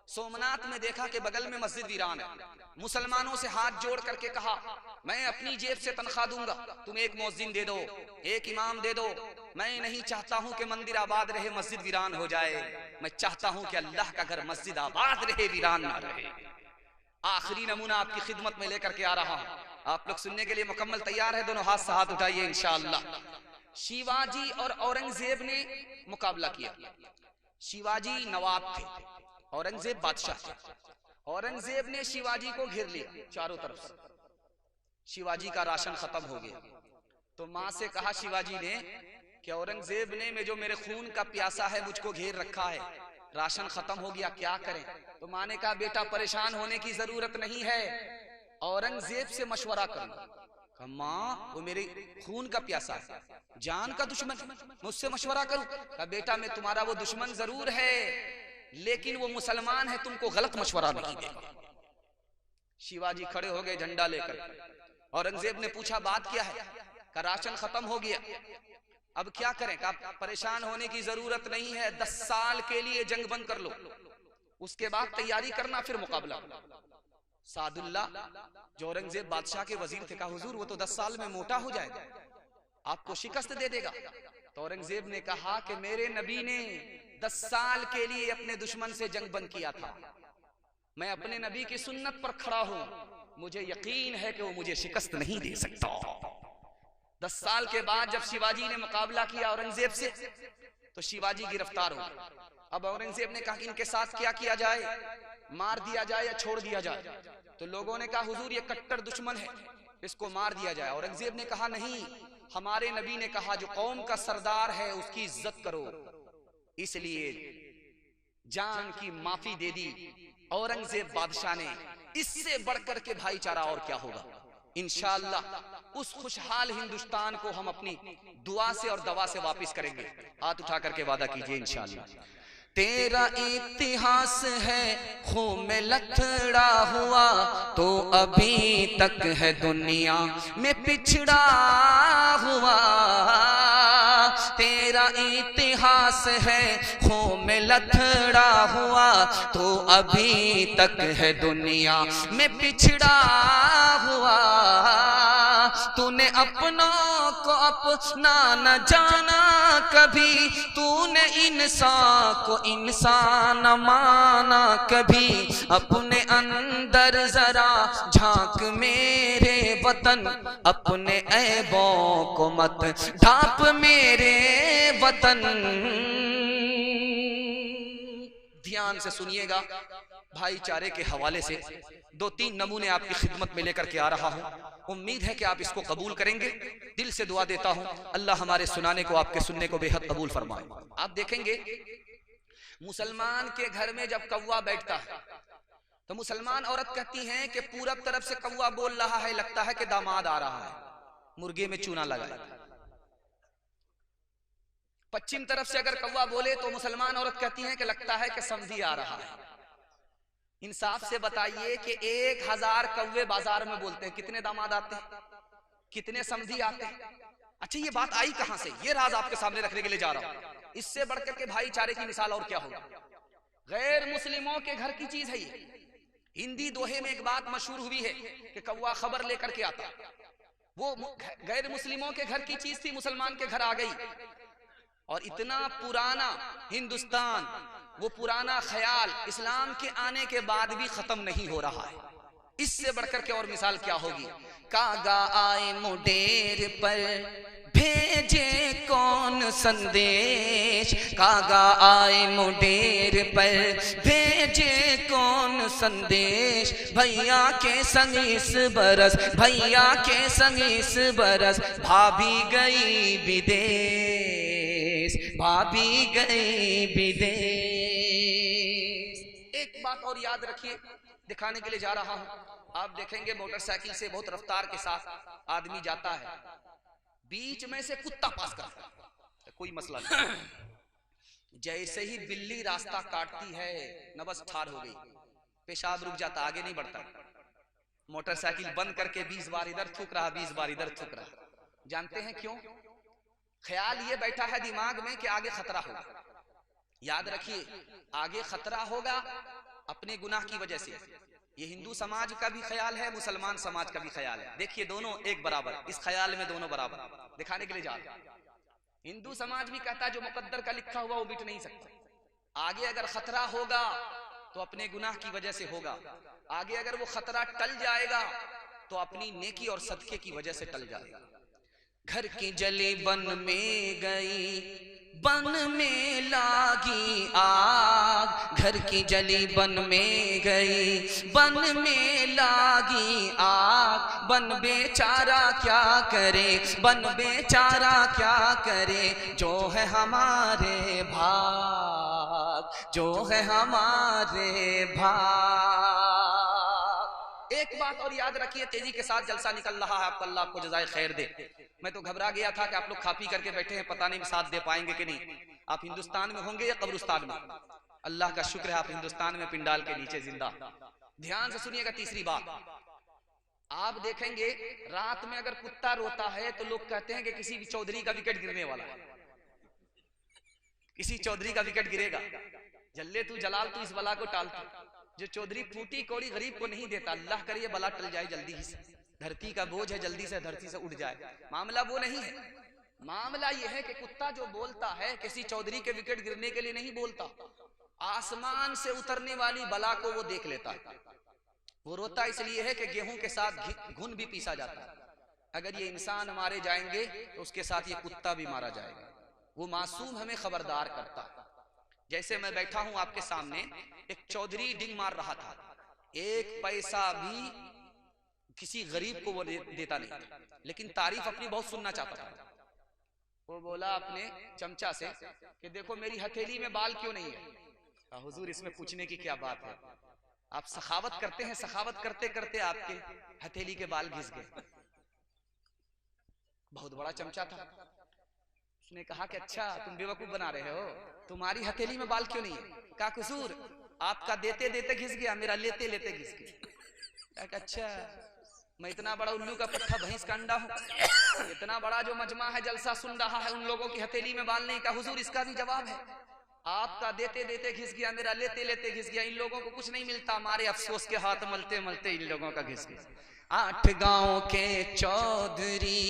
सोमनाथ में देखा कि बगल में मस्जिद वीरान है। मुसलमानों से हाथ जोड़ करके कहा, मैं अपनी जेब से तनख्वाह दूंगा, तुम एक मुअज्जिन दे दो, एक इमाम दे दो। मैं नहीं चाहता हूं कि मंदिर आबाद रहे मस्जिद वीरान हो जाए, मैं चाहता हूं कि अल्लाह का घर मस्जिद आबाद रहे, वीरान ना रहे। आखिरी नमूना आपकी खिदमत में लेकर के आ रहा हूं, आप लोग सुनने के लिए मुकम्मल तैयार है? दोनों हाथ से हाथ उठाइए इंशाअल्लाह। शिवाजी और औरंगजेब ने मुकाबला किया। शिवाजी नवाब थे, औरंगजेब बादशाह थे। औरंगजेब ने शिवाजी को घेर लिया चारों तरफ से। शिवाजी का राशन खत्म हो गया तो माँ से कहा शिवाजी ने कि औरंगजेब ने में जो मेरे खून का प्यासा है मुझको घेर रखा है, राशन खत्म हो गया, क्या करें? तो माँ ने कहा बेटा परेशान होने की जरूरत नहीं है, औरंगजेब से मशवरा करो। माँ वो मेरे खून का प्यासा है, जान का दुश्मन, मुझसे मशवरा करूं? कहा बेटा मैं तुम्हारा वो दुश्मन जरूर है लेकिन वो मुसलमान है, तुमको गलत मशवरा नहीं देगा। शिवाजी खड़े हो गए झंडा लेकर। औरंगजेब ने पूछा बात क्या है? का राशन खत्म हो गया, अब क्या करें? का परेशान होने की जरूरत नहीं है, 10 साल के लिए जंग बंद कर लो, उसके बाद तैयारी करना, फिर मुकाबला। सादुल्ला जो औरंगजेब बादशाह के वजीर थे, कहा हुजूर वो तो 10 साल में मोटा हो जाएगा, आपको शिकस्त दे देगा। तो औरंगजेब ने कहा कि मेरे नबी ने 10 साल के लिए अपने दुश्मन से जंग बंद किया था, मैं अपने नबी की सुन्नत पर खड़ा हूं, मुझे यकीन है कि वो मुझे शिकस्त नहीं दे सकता। 10 साल के बाद जब शिवाजी ने मुकाबला किया औरंगजेब से तो शिवाजी गिरफ्तार हो। अब औरंगजेब ने कहा कि इनके साथ क्या किया जाए, मार दिया जाए या छोड़ दिया जाए? तो लोगों ने कहा हुजूर ये कट्टर दुश्मन है, इसको मार दिया जाए। औरंगजेब ने कहा नहीं, हमारे नबी ने कहा जो कौम का सरदार है उसकी इज्जत करो, इसलिए जान की माफी दे दी औरंगजेब बादशाह ने। इससे बढ़कर के भाईचारा और क्या होगा। इंशाअल्लाह उस खुशहाल हिंदुस्तान को हम अपनी दुआ से और दवा से वापस करेंगे। हाथ उठा करके वादा कीजिए इंशाअल्लाह। तेरा इतिहास है खून में लथड़ा हुआ तो अभी तक है दुनिया में पिछड़ा हुआ। तेरा इतिहास है खून में लथड़ा हुआ तो अभी तक है दुनिया में पिछड़ा हुआ। तूने अपनों को अपना न जाना कभी, तूने इंसान को इंसान माना कभी। अपने अंदर जरा झांक मेरे वतन, अपने ऐबों को मत ढांप मेरे वतन। ध्यान से सुनिएगा, भाईचारे के हवाले से 2-3 नमूने आपकी खिदमत में लेकर के आ रहा हूं। उम्मीद है कि आप इसको कबूल करेंगे। दिल से दुआ देता हूं अल्लाह हमारे सुनाने को आपके सुनने को बेहद कबूल फरमाए। आप देखेंगे मुसलमान के घर में जब कौवा बैठता है तो मुसलमान औरत कहती हैं कि पूरब तरफ से कौवा बोल रहा है, लगता है कि दामाद आ रहा है, मुर्गे में चूना लगाए। पश्चिम तरफ से अगर कौवा बोले तो मुसलमान औरत कहती हैं कि लगता है कि समधी आ रहा है। इंसाफ से बताइए कि 1000 कौवे बाजार में बोलते हैं, कितने दामाद आते हैं, कितने समधी आते हैं? अच्छा ये बात आई कहां से? ये राज आपके सामने रखने के लिए जा रहा हूं। इससे बढ़कर के भाईचारे की मिसाल और क्या होगा। गैर मुस्लिमों के घर की चीज है ये। हिंदी दोहे में एक बात मशहूर हुई है कि कौवा खबर लेकर के आता, वो गैर मुस्लिमों के घर की चीज थी, मुसलमान के घर आ गई। और इतना पुराना हिंदुस्तान, वो पुराना ख्याल इस्लाम के आने के बाद भी खत्म नहीं हो रहा है। इससे बढ़कर के और मिसाल क्या होगी। कागा आए मुडेर पर भेजे कौन संदेश, कागा आए मुडेर पर भेजे कौन संदेश। भैया के संग इस बरस, भैया के संग इस बरस भाभी गई विदेश, भाभी गई विदेश। एक बात और याद रखिए, दिखाने के लिए जा रहा हूं। आप देखेंगे मोटरसाइकिल से बहुत रफ्तार के साथ आदमी जाता है, बीच में से कुत्ता पास करता है, कोई मसला नहीं। जैसे ही बिल्ली रास्ता काटती है न बस ठार हो गई, पेशाब रुक जाता, आगे नहीं बढ़ता। मोटरसाइकिल बंद करके 20 बार इधर थूक रहा, 20 बार इधर थूक रहा। जानते हैं क्यों? ख्याल ये बैठा है दिमाग में कि आगे खतरा होगा। याद रखिए, आगे खतरा होगा अपने गुनाह की वजह से। ये हिंदू समाज का भी ख्याल है, मुसलमान समाज का भी ख्याल है। देखिए दोनों एक बराबर, इस ख्याल में दोनों बराबर दिखाने के लिए जा रहे हैं। हिंदू समाज भी कहता है जो मुकद्दर का लिखा हुआ वो मिट नहीं सकता। आगे अगर खतरा होगा तो अपने गुनाह की वजह से होगा, आगे अगर वो खतरा टल जाएगा तो अपनी नेकी और सदके की वजह से टल जाएगा। घर की जली बन में गई, बन में लागी आग। घर की जली बन में गई, बन में लागी आग। बन बेचारा क्या करे, बन बेचारा क्या करे, जो है हमारे भाग, जो है हमारे भाग। एक बात और याद रखिए, तेजी के साथ जलसा निकल रहा है, आपको अल्लाह आपको जज़ाए खैर दे। मैं तो घबरा गया था कि आप लोग खा पी करके बैठे हैं, पता नहीं साथ दे पाएंगे कि नहीं। आप हिंदुस्तान में होंगे या कब्रिस्तान में? अल्लाह का शुक्र है आप हिंदुस्तान में पिंडाल के नीचे जिंदा। ध्यान से सुनिएगा तीसरी बात, आप देखेंगे रात में अगर कुत्ता रोता है तो लोग कहते हैं कि किसी भी चौधरी का विकेट गिरने वाला है, किसी चौधरी का विकेट गिरेगा। जल्ले तू जलाल तू इस बला को टाल तू। जो चौधरी फूटी कौड़ी गरीब को नहीं देता, अल्लाह करे ये बला टल जाए जल्दी ही से। धरती का बोझ है, जल्दी से धरती से उठ जाए। मामला वो नहीं है, मामला ये है कि कुत्ता जो बोलता है किसी चौधरी के विकेट गिरने के लिए नहीं बोलता, आसमान से उतरने वाली बला को वो देख लेता है। वो रोता इसलिए है कि गेहूं के साथ घुन भी पीसा जाता है। अगर ये इंसान मारे जाएंगे तो उसके साथ ये कुत्ता भी मारा जाएगा। वो मासूम हमें खबरदार करता है। जैसे मैं बैठा हूं आपके सामने, एक चौधरी डिंग मार रहा था, एक पैसा भी किसी गरीब को वो देता नहीं, लेकिन तारीफ अपनी बहुत सुनना चाहता था। वो बोला अपने चमचा से कि देखो मेरी हथेली में बाल क्यों नहीं है। हुजूर इसमें पूछने की क्या बात है, आप सखावत करते हैं, सखावत करते करते आपके हथेली के बाल घिस गए। बहुत बड़ा चमचा था। उसने कहा कि अच्छा तुम बेवकूफ बना रहे हो, तुम्हारी हथेली में बाल क्यों नहीं है? कहा कसूर आपका देते देते घिस गया, मेरा लेते लेते घिस गया। अच्छा मैं इतना बड़ा उल्लू का पट्टा भैंस का अंडा हूं, इतना बड़ा जो मजमा है जलसा सुन रहा है, उन लोगों की हथेली में बाल नहीं। का हुजूर इसका भी जवाब है, आपका देते देते घिस गया, मेरा लेते लेते घिस गया। इन लोगों को कुछ नहीं मिलता, हमारे अफसोस के हाथ मलते मलते इन लोगों का घिस गया। 8 गांव के चौधरी,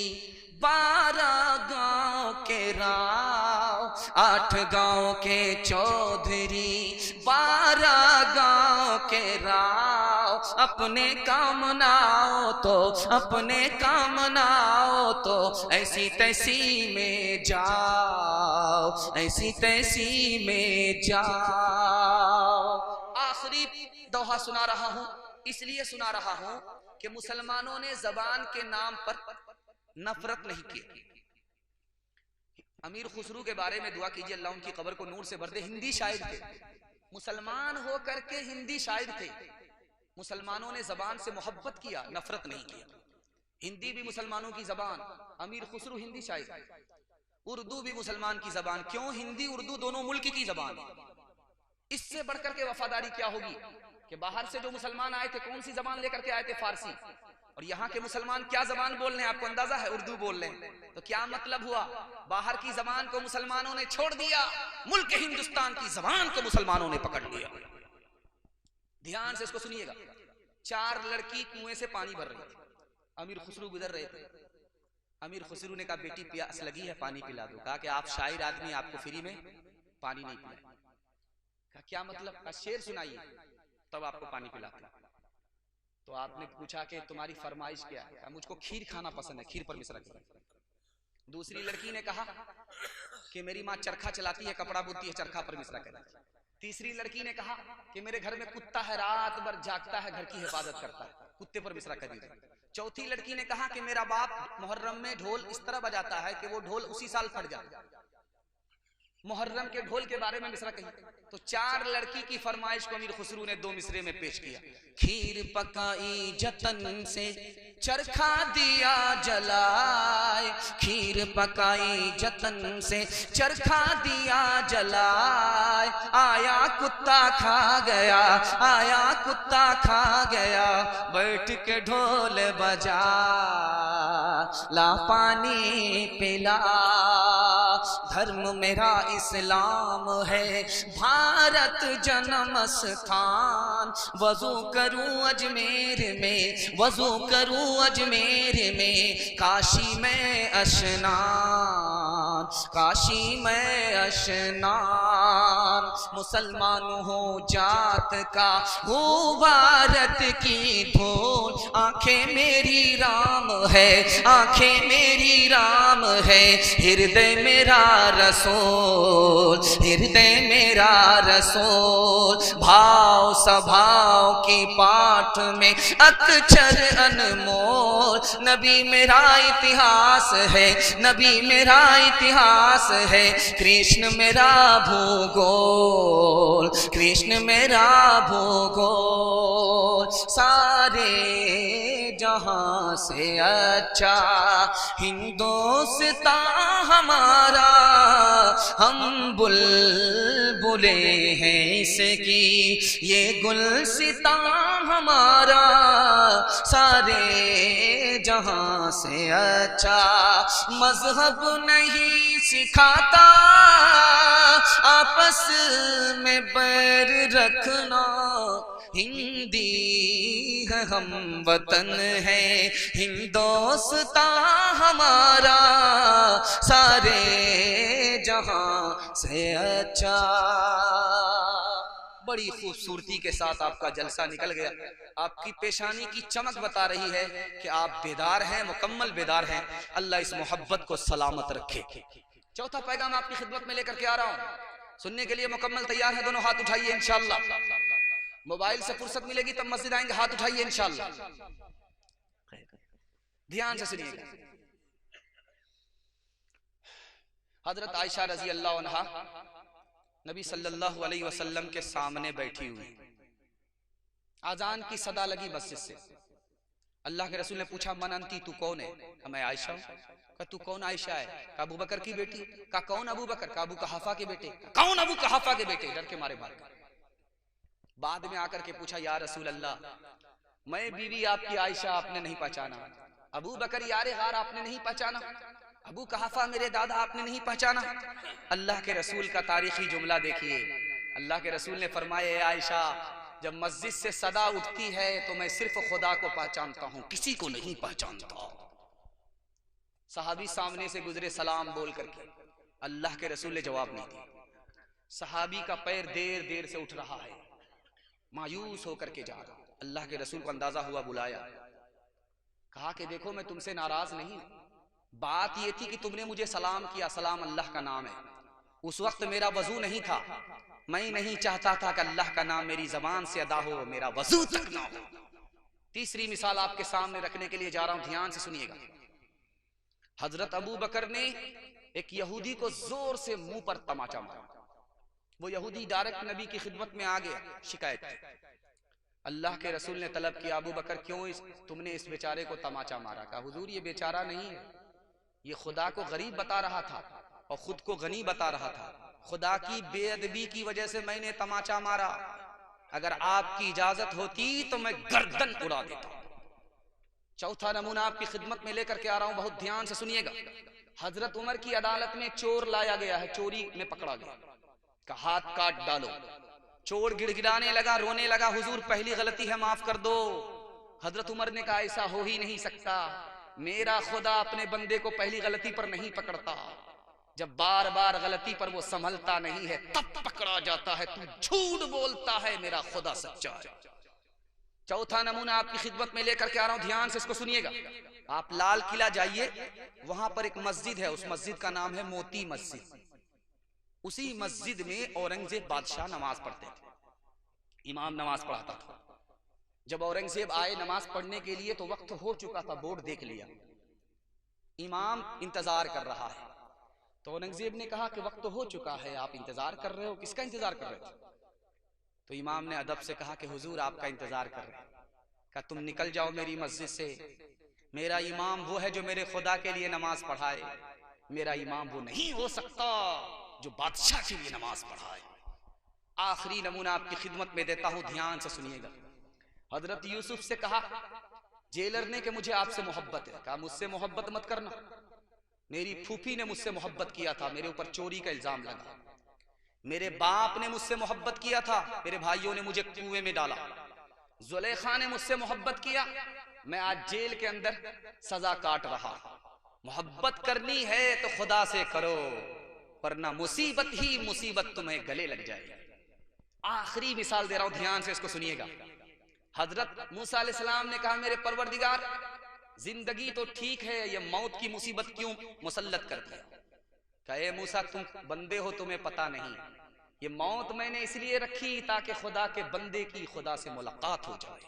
12 गांव के राव। 8 गांव के चौधरी, 12 गांव के राव। अपने काम नाओ तो, अपने काम नाओ तो, ऐसी तैसी में जाओ, ऐसी तैसी में जाओ। आखिरी दोहा सुना रहा हूं, इसलिए सुना रहा हूं कि मुसलमानों ने जबान के नाम पर नफरत नहीं की। अमीर खुसरू के बारे में दुआ कीजिए, अल्लाह उनकी कब्र को नूर से भर दे। हिंदी शायर थे, मुसलमान होकर के हिंदी शायर थे। मुसलमानों ने जबान से मोहब्बत किया, नफरत नहीं किया। हिंदी भी मुसलमानों की जबान, अमीर खुसरू हिंदी शायर। उर्दू भी मुसलमान की जबान। क्यों? हिंदी उर्दू दोनों मुल्क की जबान। इससे बढ़कर के वफादारी क्या होगी कि बाहर से जो मुसलमान आए थे कौन सी जबान लेकर के आए थे? फारसी। और यहाँ के मुसलमान क्या जबान बोल रहे हैं आपको अंदाजा है? उर्दू बोल रहे हैं। तो क्या मतलब हुआ? बाहर की जबान को मुसलमानों ने छोड़ दिया, मुल्क हिंदुस्तान की जबान को मुसलमानों ने पकड़ लिया। ध्यान से इसको सुनिएगा। 4 लड़की कुएं से पानी भर रही थी, अमीर खुसरू गुजर रहे थे। अमीर खुसरू ने कहा बेटी प्यास लगी है, पानी पिला दो। कहा कि आप शायर आदमी, आपको फ्री में पानी नहीं पिला। कहा क्या मतलब? कहा शेर सुनाइए तब आपको पानी पिलाता। तो आपने पूछा कि तुम्हारी फरमाइश क्या है? मुझको खीर खाना पसंद है, खीर पर मिश्रा करें। दूसरी लड़की ने कहा कि मेरी माँ चरखा चलाती है, कपड़ा बुनती है, चरखा पर मिश्रा करें। तीसरी लड़की ने कहा कि मेरे घर में कुत्ता है, रात भर जागता है, घर की हिफाजत करता है, कुत्ते पर मिश्रा कर दीजिए। चौथी लड़की ने कहा कि मेरा बाप मुहर्रम में ढोल इस तरह बजाता है कि वो ढोल उसी साल फट जाता है। मुहर्रम के ढोल के बारे में मिसरा कही। तो 4 लड़की की फरमाइश को अमीर खुसरू ने 2 मिसरे में पेश किया। खीर पकाई जतन से चरखा दिया जलाए, खीर पकाई जतन से, चरखा दिया जलाए, आया कुत्ता खा गया, आया कुत्ता खा गया, बैठ के ढोल बजा, ला पानी पिला। धर्म मेरा इस्लाम है, भारत जन्म स्थान, वजू करूं अजमेर में, वजू करूं अजमेर में, काशी में अशनान, काशी में अशनान। मुसलमान हो जात का, हो भारत की धूल, आंखें मेरी राम है, आंखें मेरी राम है, हृदय मेरा रसूल, हृदय मेरा रसूल। भाव स्वभाव की पाठ में अक्षर अनमोल, नबी मेरा इतिहास है, नबी मेरा इतिहास है, कृष्ण मेरा भूगोल, कृष्ण मेरा भूगोल। सारे जहां से अच्छा हिंदुस्तान हमारा, हम बुलबुले हैं इसकी, ये गुलसितां हमारा, सारे जहां से अच्छा। मजहब नहीं सिखाता आपस में बैर रखना, हिंदी है हम वतन है, हिंदुस्तान हमारा, सारे जहां से अच्छा। बड़ी खूबसूरती के साथ आपका जलसा निकल गया। आपकी पेशानी की चमक बता रही है कि आप बेदार हैं, मुकम्मल बेदार हैं। अल्लाह इस मोहब्बत को सलामत रखे। चौथा पैगाम आपकी खिदमत में लेकर के आ रहा हूं, सुनने के लिए मुकम्मल तैयार है? दोनों हाथ उठाइए इंशाअल्लाह। मोबाइल से फुर्सत मिलेगी तब मस्जिद आएंगे, हाथ उठाइए इंशाअल्लाह। ध्यान से सुनिएगा। हजरत आयशा रजी अल्लाह अन्हा नबी सल्लल्लाहु अलैहि वसल्लम के सामने बैठी हुई, आजान की सदा लगी मस्जिद से। अल्लाह के रसूल ने पूछा, मन अंती, तू कौन है? मैं आयशा हूं। कहा, तू कौन आयशा है? कहा, अबू बकर की बेटी। कहा, कौन अबू बकर? कहा, अबू कहाफा के बेटे। कौन अबू कहाफा के बेटे? डर के मारे भाग गए। बाद में आकर के पूछा, या रसूल अल्लाह, मैं बीवी आपकी आयशा, आपने नहीं पहचाना? अबू बकर यारे गार आपने नहीं पहचाना? अबू कहाफा मेरे दादा आपने नहीं पहचाना? अल्लाह के रसूल का तारीखी जुमला देखिए। अल्लाह के रसूल ने फरमाया, आयशा, जब मस्जिद से सदा उठती है तो मैं सिर्फ खुदा को पहचानता हूं, किसी को नहीं पहचानता। सहाबी सामने से गुजरे सलाम बोल करके, अल्लाह के रसूल ने जवाब नहीं दिया। सहाबी का पैर देर देर से उठ रहा है, मायूस होकर के जा रहा। अल्लाह के रसूल को अंदाजा हुआ, बुलाया, कहा कि देखो मैं तुमसे नाराज नहीं, बात ये थी कि तुमने मुझे सलाम किया, सलाम अल्लाह का नाम है। उस वक्त मेरा वजू नहीं था, मैं नहीं चाहता था कि अल्लाह का नाम मेरी जबान से अदा हो, मेरा वजू तक ना हो। तीसरी मिसाल आपके सामने रखने के लिए जा रहा हूं, ध्यान से सुनिएगा। हजरत अबू बकर ने एक यहूदी को जोर से मुंह पर तमाचा मारा। वो यहूदी डायरेक्ट नबी की खिदमत में आ गया, शिकायत। अल्लाह के रसूल ने तलब किया, अबू बकर क्यों तुमने इस बेचारे को तमाचा मारा? कहा, हुजूर ये बेचारा नहीं है, ये खुदा को गरीब बता रहा था और खुद को गनी बता रहा था। खुदा की बेअदबी की वजह से मैंने तमाचा मारा, अगर आपकी इजाजत होती तो मैं गर्दन उड़ा देता। चौथा नमूना आपकी खिदमत में लेकर के आ रहा हूं, बहुत ध्यान से सुनिएगा। हजरत उमर की अदालत में चोर लाया गया है, चोरी में पकड़ा गया, का हाथ काट डालो। चोर गिड़गिड़ाने लगा, रोने लगा, हुजूर पहली गलती है, माफ कर दो। हजरत उमर ने कहा, ऐसा हो ही नहीं सकता, मेरा खुदा अपने बंदे को पहली गलती पर नहीं पकड़ता, जब बार बार गलती पर वो संभलता नहीं है तब पकड़ा जाता है। तू झूठ बोलता है, मेरा खुदा सच्चा है। चौथा नमूना आपकी खिदमत में लेकर के आ रहा हूं, ध्यान से इसको सुनिएगा। आप लाल किला जाइए, वहां पर एक मस्जिद है, उस मस्जिद का नाम है मोती मस्जिद। उसी मस्जिद में औरंगजेब बादशाह नमाज पढ़ते थे, इमाम नमाज पढ़ाता था। जब औरंगजेब आए नमाज पढ़ने के लिए तो वक्त हो चुका था, बोर्ड देख लिया, इमाम इंतजार कर रहा है। तो औरंगजेब ने कहा कि वक्त हो चुका है, आप इंतजार कर रहे हो? किसका इंतजार कर रहे थे? तो इमाम ने अदब से कहा कि हुजूर आपका इंतजार कर रहे हैं। कहा, तुम निकल जाओ मेरी मस्जिद से, मेरा इमाम वो है जो मेरे खुदा के लिए नमाज पढ़ाए, मेरा इमाम वो नहीं हो सकता जो बादशाह के लिए नमाज पढ़ाए। आखिरी नमूना आपकी खिदमत में देता हूं, ध्यान से सुनिएगा। हजरत यूसुफ से कहा जेलर ने कि मुझे आपसे मोहब्बत है। कहा मुझसे मोहब्बत मत करना, मेरी फूफी ने मुझसे मोहब्बत किया था, मेरे ऊपर चोरी का इल्जाम लगा। मेरे बाप ने मुझसे मोहब्बत किया था, मेरे भाइयों ने मुझे कुएं में डाला। जुलेखा ने मुझसे मोहब्बत किया, मैं आज जेल के अंदर सजा काट रहा। मोहब्बत करनी है तो खुदा से करो, वरना मुसीबत ही मुसीबत तुम्हें गले लग जाएगी। आखिरी मिसाल दे रहा हूं, ध्यान से इसको सुनिएगा। हजरत मूसा अलैहिस्सलाम ने कहा मेरे परवरदिगार, जिंदगी तो ठीक है, ये मौत की मुसीबत क्यों मुसल्लत कर दी? कहे मूसा तुम बंदे हो, तुम्हें पता नहीं, ये मौत मैंने इसलिए रखी ताकि खुदा के बंदे की खुदा से मुलाकात हो जाए।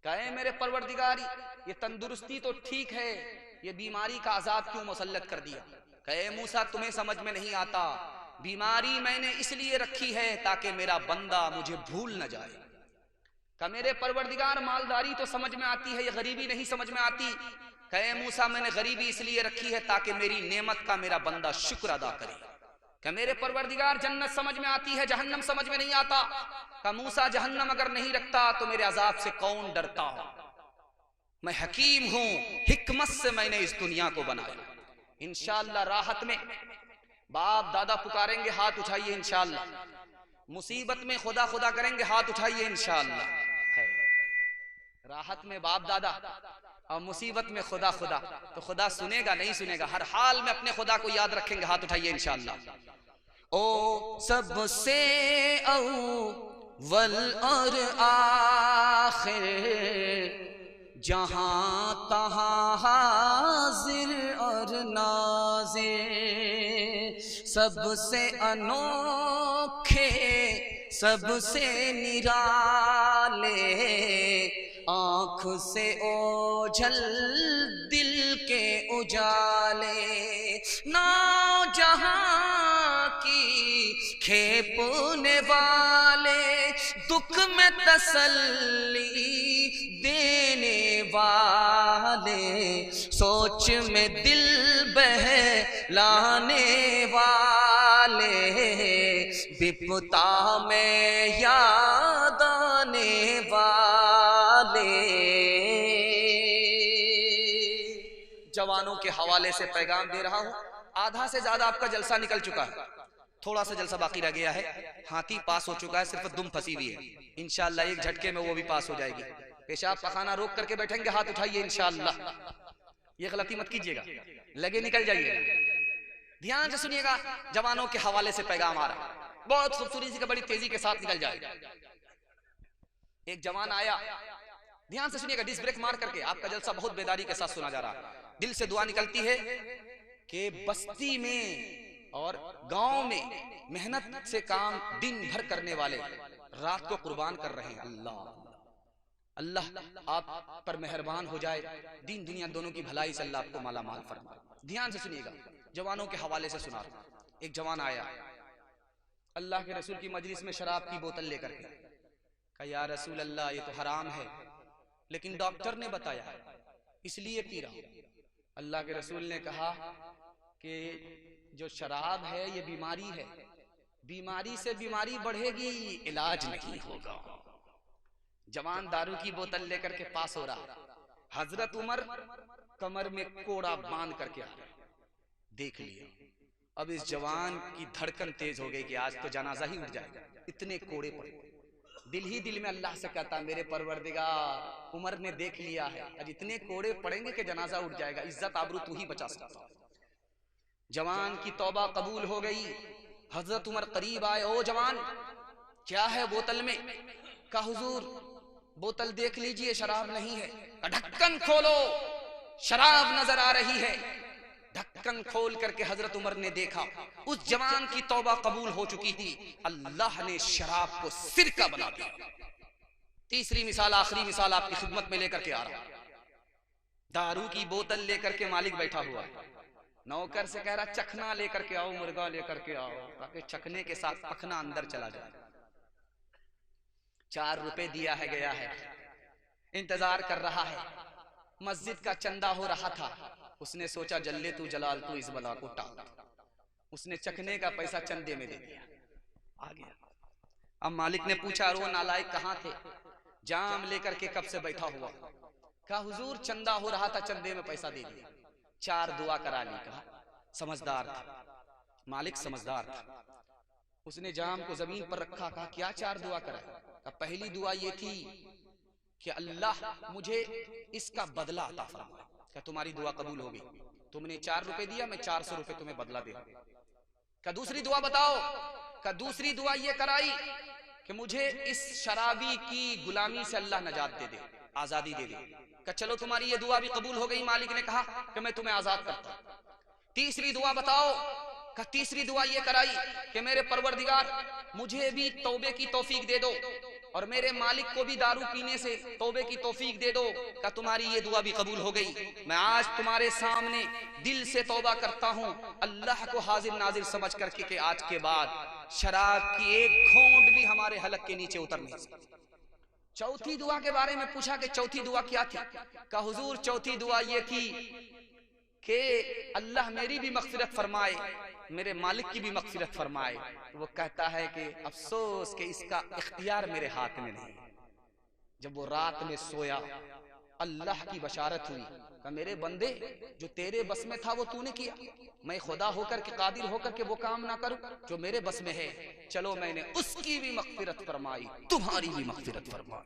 कहे मेरे परवरदिगार, ये तंदुरुस्ती तो ठीक है, ये बीमारी का अजाब क्यों मुसल्लत कर दिया? कहे मूसा तुम्हें समझ में नहीं आता, बीमारी मैंने इसलिए रखी है ताकि मेरा बंदा मुझे भूल न जाए। कहा मेरे परवरदिगार, मालदारी तो समझ में आती है, ये गरीबी नहीं समझ में आती। कहे मूसा मैंने गरीबी इसलिए रखी है ताकि मेरी नेमत का मेरा बंदा शुक्र अदा करे। कहा मेरे परवरदिगार, जन्नत समझ में आती है, जहन्नम समझ में नहीं आता। कहा मूसा जहन्नम अगर नहीं रखता तो मेरे अजाब से कौन डरता हो? मैं हकीम हूं, हिकमत से मैंने इस दुनिया को बनाया। इंशाअल्लाह राहत में बाप दादा पुकारेंगे, हाथ उठाइए इंशाअल्लाह। मुसीबत में खुदा खुदा करेंगे, हाथ उठाइए इंशाअल्लाह। राहत में बाप दादा और मुसीबत में खुदा खुदा, तो खुदा सुनेगा नहीं सुनेगा, हर हाल में अपने खुदा को याद रखेंगे, हाथ उठाइए इंशाअल्लाह। ओ सबसे अव्वल और आखिर, जहां तहां हाजिर और नाज़िर, सबसे अनोखे सबसे निराले, आँख से ओझल दिल के उजाले, ना जहां की खेपने वाले, दुख में तसल्ली देने वाले, सोच में दिल बहलाने वाले, विपदा में याद आने वाले। जवानों के हवाले से पैगाम दे रहा हूं। आधा से ज्यादा आपका जलसा निकल चुका है, थोड़ा सा जलसा बाकी रह गया है। हाथी पास हो चुका है, सिर्फ दुम फंसी हुई है। इंशाअल्लाह एक झटके में वो भी पास हो जाएगी। पेशाब पखाना रोक करके बैठेंगे, हाथ उठाइए इंशाअल्लाह। ये गलती मत कीजिएगा, लगे निकल जाइएगा। ध्यान से सुनिएगा, जवानों के हवाले से पैगाम आ रहा है, बहुत खूबसूरती से, बड़ी तेजी के साथ निकल जाएगा। एक जवान आया, ध्यान से सुनिएगा, डिस्क ब्रेक मार करके। आपका जलसा बहुत बेदारी के साथ सुना जा रहा है। दिल से दुआ निकलती है कि बस्ती में और गांव में मेहनत से काम दिन भर करने वाले रात को कुर्बान कर रहे हैं। अल्लाह अल्लाह आप पर मेहरबान हो जाए, दीन दुनिया दोनों की भलाई से अल्लाह आपको माला माल फरमाए। ध्यान से सुनिएगा, जवानों के हवाले से सुना रहा हूं। एक जवान आया अल्लाह के रसूल की मजलिस में शराब की बोतल लेकर के, कहा या रसूल अल्लाह ये तो हराम है, लेकिन डॉक्टर ने बताया इसलिए पी रहा हूं। अल्लाह के रसूल ने कहा कि जो शराब है ये बीमारी है, बीमारी से बीमारी बढ़ेगी, इलाज नहीं होगा। जवान दारू की बोतल लेकर के पास हो रहा, हजरत उमर कमर में कोड़ा बांध करके आ रहे, देख लिया। अब इस जवान की धड़कन तेज हो गई कि आज तो जनाजा ही उठ जाएगा, इतने कोड़े पड़े। दिल ही दिल में अल्लाह से कहता मेरे परवरदिगार, उमर ने देख लिया है, आज इतने कोड़े पड़ेंगे कि जनाजा उठ जाएगा, इज्जत आबरू तू ही बचा सकता। जवान की तौबा कबूल हो गई। हजरत उमर करीब आए, ओ जवान क्या है बोतल में? कहा हुजूर बोतल देख लीजिए, शराब नहीं है। ढक्कन खोलो, शराब नजर आ रही है। ढक्कन खोल करके हजरत उमर ने देखा, उस जवान की तौबा कबूल हो चुकी थी, अल्लाह ने शराब को सिरका बना दिया। तीसरी मिसाल, आखिरी मिसाल आपकी खिदमत में लेकर के आ रहा। दारू की बोतल लेकर के मालिक बैठा हुआ, नौकर से कह रहा चखना लेकर के आओ, मुर्गा लेकर के आओ, ताकि चखने के साथ पखना अंदर चला जाए। 4 रुपए दिया है, गया है, इंतजार कर रहा है। मस्जिद का चंदा हो रहा था। उसने सोचा जल्ले तू जलाल तू इस बला को टाल। उसने चखने का पैसा चंदे में दे दिया, आ गया। अब मालिक ने पूछा रो नालायक कहाँ थे? जाम लेकर के कब से बैठा हुआ? कहा हुजूर चंदा हो रहा था, चंदे में पैसा दे दिया, 4 दुआ करा ली। कहा समझदार था मालिक, समझदार था। उसने जाम को जमीन पर रखा, कहा क्या 4 दुआ करा? कहा पहली दुआ ये थी कि अल्लाह मुझे इसका बदला अता फरमा। क्या तुम्हारी दुआ कबूल होगी? तुमने 4 रुपए दिया, मैं 400 रुपए तुम्हें बदला दे। क्या दूसरी दुआ बताओ? क्या दूसरी दुआ ये कराई कि मुझे इस शराबी की गुलामी से अल्लाह नजात दे दे, आजादी दे दे। क्या चलो तुम्हारी ये दुआ भी कबूल हो गई। मालिक ने कहा कि मैं तुम्हें आजाद करता हूं। तीसरी दुआ बताओ? का तीसरी दुआ ये कराई कि मेरे परवरदिगार मुझे भी तौबे की तौफीक दे दो और मेरे मालिक को भी दारू पीने से तौबे की तौफीक दे दो। का तुम्हारी ये दुआ भी कबूल हो गई। मैं आज तुम्हारे सामने दिल से तौबा करता हूँ, अल्लाह को हाजिर नाजिर समझ करके कि आज के बाद शराब की एक घूंट भी हमारे हलक के नीचे उतर नहीं सकती। चौथी दुआ के बारे में पूछा कि चौथी दुआ क्या थी? का हुजूर चौथी दुआ ये थी कि अल्लाह मेरी भी मग़फ़िरत फरमाए, मेरे मालिक की भी मग़फ़िरत फरमाए। वो कहता है कि अफसोस कि इसका इख्तियार मेरे हाथ में नहीं। जब वो रात में सोया, अल्लाह की बशारत हुई कि मेरे बंदे जो तेरे बस में था वो तूने किया, मैं खुदा होकर के कादिर होकर के वो काम ना करूं जो मेरे बस में है। चलो मैंने उसकी भी मग़फ़िरत फरमाई, तुम्हारी भी मग़फ़िरत फरमाई।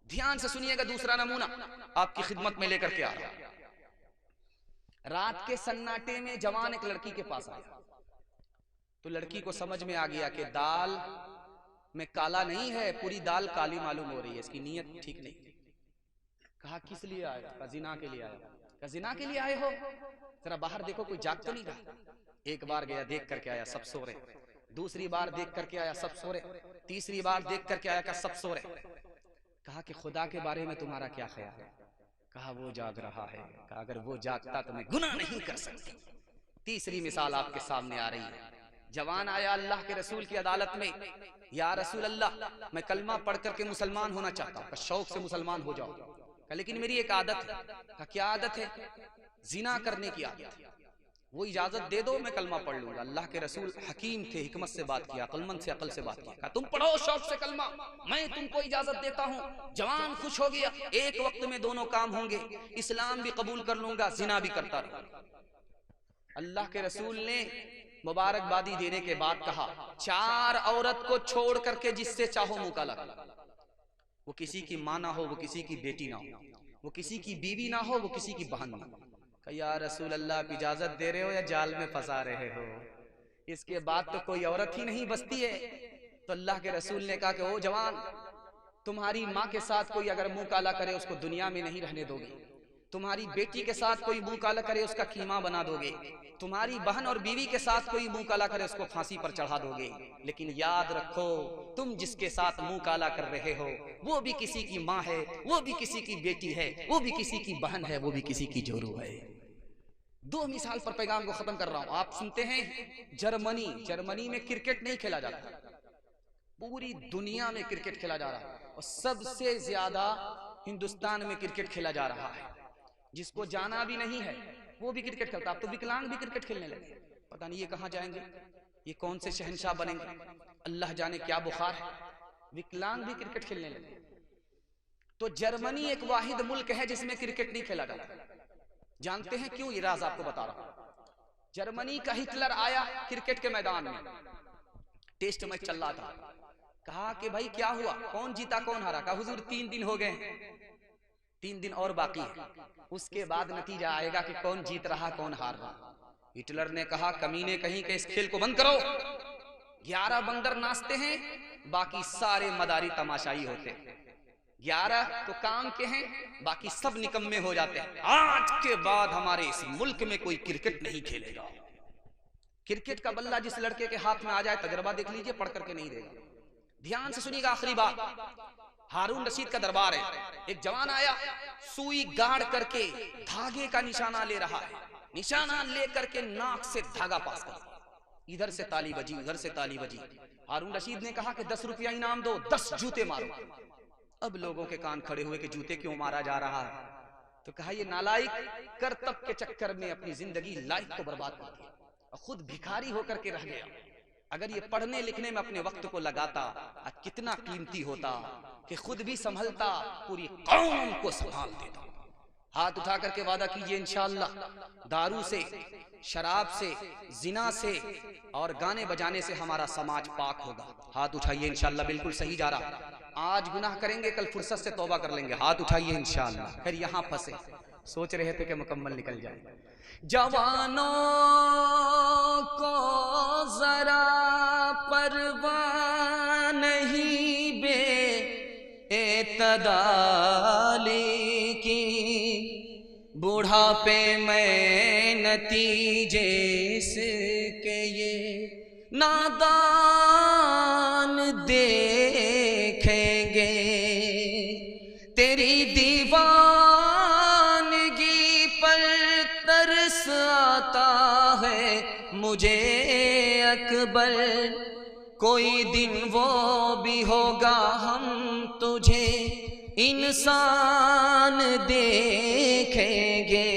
ध्यान से सुनिएगा, दूसरा नमूना आपकी खिदमत में लेकर के आ रहा। रात के सन्नाटे में जवान एक लड़की के पास आया, तो लड़की को समझ में आ गया कि दाल में काला नहीं है, पूरी दाल काली मालूम हो रही है, इसकी नीयत ठीक नहीं। कहा किस लिए आए? कहा जिना के लिए आए। कहा जिना के लिए आए हो? जरा बाहर देखो कोई जाग तो नहीं रहा। एक बार गया, देख करके आया सब सो रहे। दूसरी बार देख करके आया, सब सो रहे। तीसरी बार देख करके आया, कहा सब सो रहे। कहा कि खुदा के बारे में तुम्हारा क्या ख्याल है? कहा वो जाग रहा है। कहा अगर वो जागता तो मैं गुनाह नहीं कर सकती। तीसरी मिसाल आपके सामने आ रही है। जवान आया अल्लाह के रसूल की अदालत में, या रसूल अल्लाह मैं कलमा पढ़ करके मुसलमान होना चाहता हूँ। शौक से मुसलमान हो जाओ। कहा लेकिन मेरी एक आदत है। कहा क्या आदत है? जिना करने की आदत है। वो इजाजत दे दो, मैं कलमा पढ़ लूंगा। अल्लाह के रसूल हकीम थे, हिकमत से बात किया, अक्लमंद से अकल से बात किया। कहा तुम पढ़ो शौक से कलमा, मैं तुमको इजाजत देता हूँ। जवान खुश हो गया, एक वक्त में दोनों काम होंगे, इस्लाम भी कबूल कर लूंगा, जिना भी करता रहूंगा। अल्लाह के रसूल ने मुबारकबादी देने के बाद कहा 4 औरत को छोड़ करके जिससे चाहो मुंह काला करो। वो किसी की माँ ना हो, वो किसी की बेटी ना हो, वो किसी की बीवी ना हो, वो किसी की बहन ना हो। या रसूल अल्लाह आप इजाजत दे रहे हो या जाल में फंसा रहे हो? इसके बाद तो कोई औरत ही नहीं बचती है। तो अल्लाह के रसूल ने कहा कि ओ जवान, तुम्हारी माँ के साथ कोई अगर मुंह काला करे उसको दुनिया में नहीं रहने दोगे। तुम्हारी बेटी के साथ कोई मुंह काला करे उसका कीमा बना दोगे। तुम्हारी बहन और बीवी के साथ कोई मुंह काला करे उसको फांसी पर चढ़ा दोगे। लेकिन याद रखो, तुम जिसके साथ मुंह काला कर रहे हो वो भी किसी की माँ है, वो भी किसी की बेटी है, वो भी किसी की बहन है, वो भी किसी की जोरू है। 2 मिसाल पर पैगाम को खत्म कर रहा हूं। आप सुनते हैं जर्मनी में क्रिकेट नहीं खेला जाता, पूरी दुनिया में क्रिकेट खेला जा रहा है और सबसे ज्यादा हिंदुस्तान में क्रिकेट खेला जा रहा है। जिसको जाना भी नहीं है वो भी क्रिकेट खेलता। अब तो विकलांग भी क्रिकेट खेलने लगे। पता नहीं ये कहां जाएंगे, ये कौन से शहंशाह बनेंगे, अल्लाह जाने क्या बुखार है। विकलांग भी क्रिकेट खेलने लगे। तो जर्मनी एक वाहिद मुल्क है जिसमें क्रिकेट नहीं खेला जाता। जानते हैं क्यों? ये राज आपको बता रहा हूं। जर्मनी का हिटलर आया क्रिकेट के मैदान में, टेस्ट मैच चल रहा था। कहा कि भाई क्या हुआ, कौन जीता कौन हारा? कहा हुजूर 3 दिन हो गए, 3 दिन और बाकी है, उसके बाद नतीजा आएगा कि कौन जीत रहा कौन हार रहा। हिटलर ने कहा कमीने कहीं के इस खेल को बंद करो। 11 बंदर नाचते हैं, बाकी सारे मदारी तमाशाई होते हैं। 11 तो काम के हैं, बाकी सब निकम्मे हो जाते हैं। आज के बाद हमारे इस मुल्क में कोई क्रिकेट नहीं खेलेगा। क्रिकेट का बल्ला जिस लड़के के हाथ में आ जाए, तजर्बा देख लीजिए, पढ़ करके नहीं देगा। ध्यान से सुनिएगा, आखिरी बात। हारून रशीद का दरबार है। एक जवान आया, सुई गाड़ करके धागे का निशाना ले रहा है। निशाना ले करके नाक से धागा पास कर, इधर से ताली बजी, उधर से ताली बजी। हारून रशीद ने कहा कि 10 रुपया इनाम दो, 10 जूते मारो। अब लोगों के कान खड़े हुए कि जूते क्यों मारा जा रहा है? तो कहा ये नालायक करतब के चक्कर में अपनी जिंदगी लाइफ को बर्बाद कर दिया और खुद भिखारी होकर के रह गया। अगर ये पढ़ने लिखने में अपने वक्त को लगाता, कितना कीमती होता कि खुद भी संभलता, पूरी कौम को संभाल देता। हाथ उठा करके वादा कीजिए इंशाअल्लाह, दारू से, शराब से, जिना से और गाने बजाने से हमारा समाज पाक होगा। हाथ उठाइए इंशाअल्लाह, बिल्कुल सही जा रहा। आज गुनाह करेंगे, कल फुर्सत से तौबा कर लेंगे। हाथ उठाइए इंशाअल्लाह। फिर यहाँ फंसे, सोच रहे थे कि मुकम्मल निकल जाए। जवानों को जरा परवाह नहीं बे एतदाली की, बुढ़ापे में नतीजे के ये नादान देखेंगे। तेरी दीवानगी पर तरस आता है मुझे अकबर, कोई दिन वो भी होगा हम तुझे इंसान देखेंगे।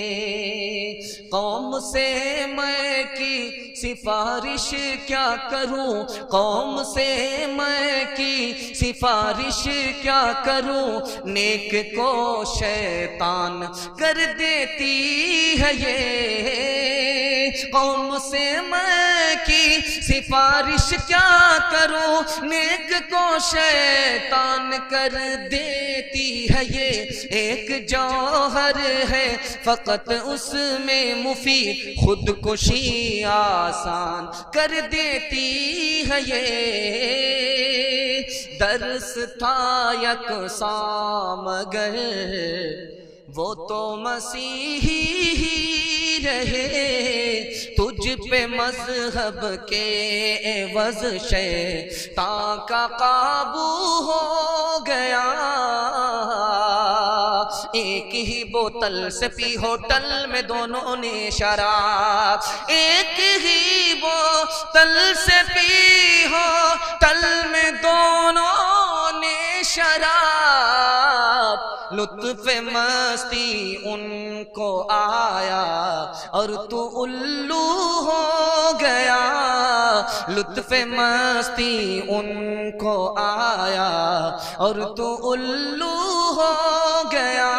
कौम से मैं की सिफारिश क्या करूं, कौम से मैं की सिफारिश क्या करूं, नेक को शैतान कर देती है ये। कौम से मैं की सिफारिश क्या करूं, नेक को शैतान कर देती है ये। एक जौहर है फकत उसमें मुफीद, खुदकुशी आसान कर देती है ये। दर्स था यकसां मगर वो तो मसीही ही रहे, तुझ पे मजहब के एवज शैतान का काबू हो गया। एक ही बोतल से पी होटल में दोनों ने शराब, एक ही बोतल से पी होटल में दोनों ने शराब। लुत्फ मस्ती उनको आया और तू उल्लू हो गया। लुत्फ मस्ती उनको आया और तू उल्लू हो गया।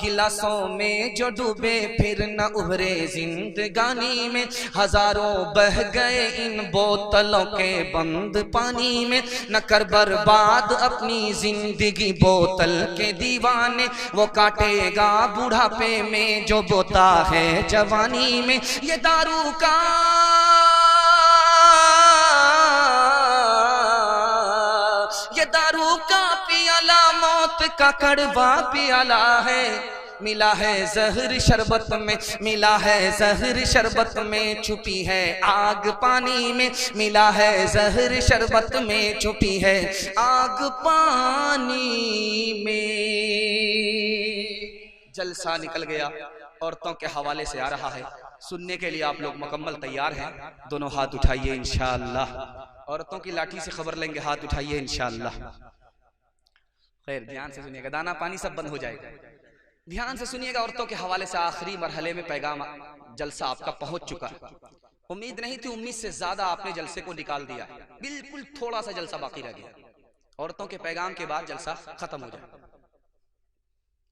गिलासों में जो डूबे फिर न उभरे जिंदगानी में, हजारों बह गए इन बोतलों के बंद पानी में। न कर बर्बाद अपनी जिंदगी बोतल के दीवाने, वो काटेगा बुढ़ापे में जो बोता है जवानी में। ये दारू का पियाला मौत का कड़वा पियाला है। मिला है जहर शरबत में, मिला है जहर शरबत में, छुपी है आग पानी में। मिला है जहर शरबत में, छुपी है आग पानी में। जलसा निकल गया, औरतों के हवाले से आ रहा है। सुनने के लिए आप लोग मुकम्मल तैयार हैं? दोनों हाथ उठाइए इंशाअल्लाह। औरतों की लाठी से खबर लेंगे, हाथ उठाइए इंशाअल्लाह। खैर ध्यान से सुनिएगा, दाना पानी सब बंद हो जाएगा। ध्यान से सुनिएगा, औरतों के हवाले से आखिरी मरहले में पैगाम जलसा आपका पहुंच चुका है। उम्मीद नहीं थी, उम्मीद से ज्यादा आपने जलसे को निकाल दिया। बिल्कुल थोड़ा सा जलसा बाकी रह गया। औरतों के पैगाम के बाद जलसा खत्म हो जाए।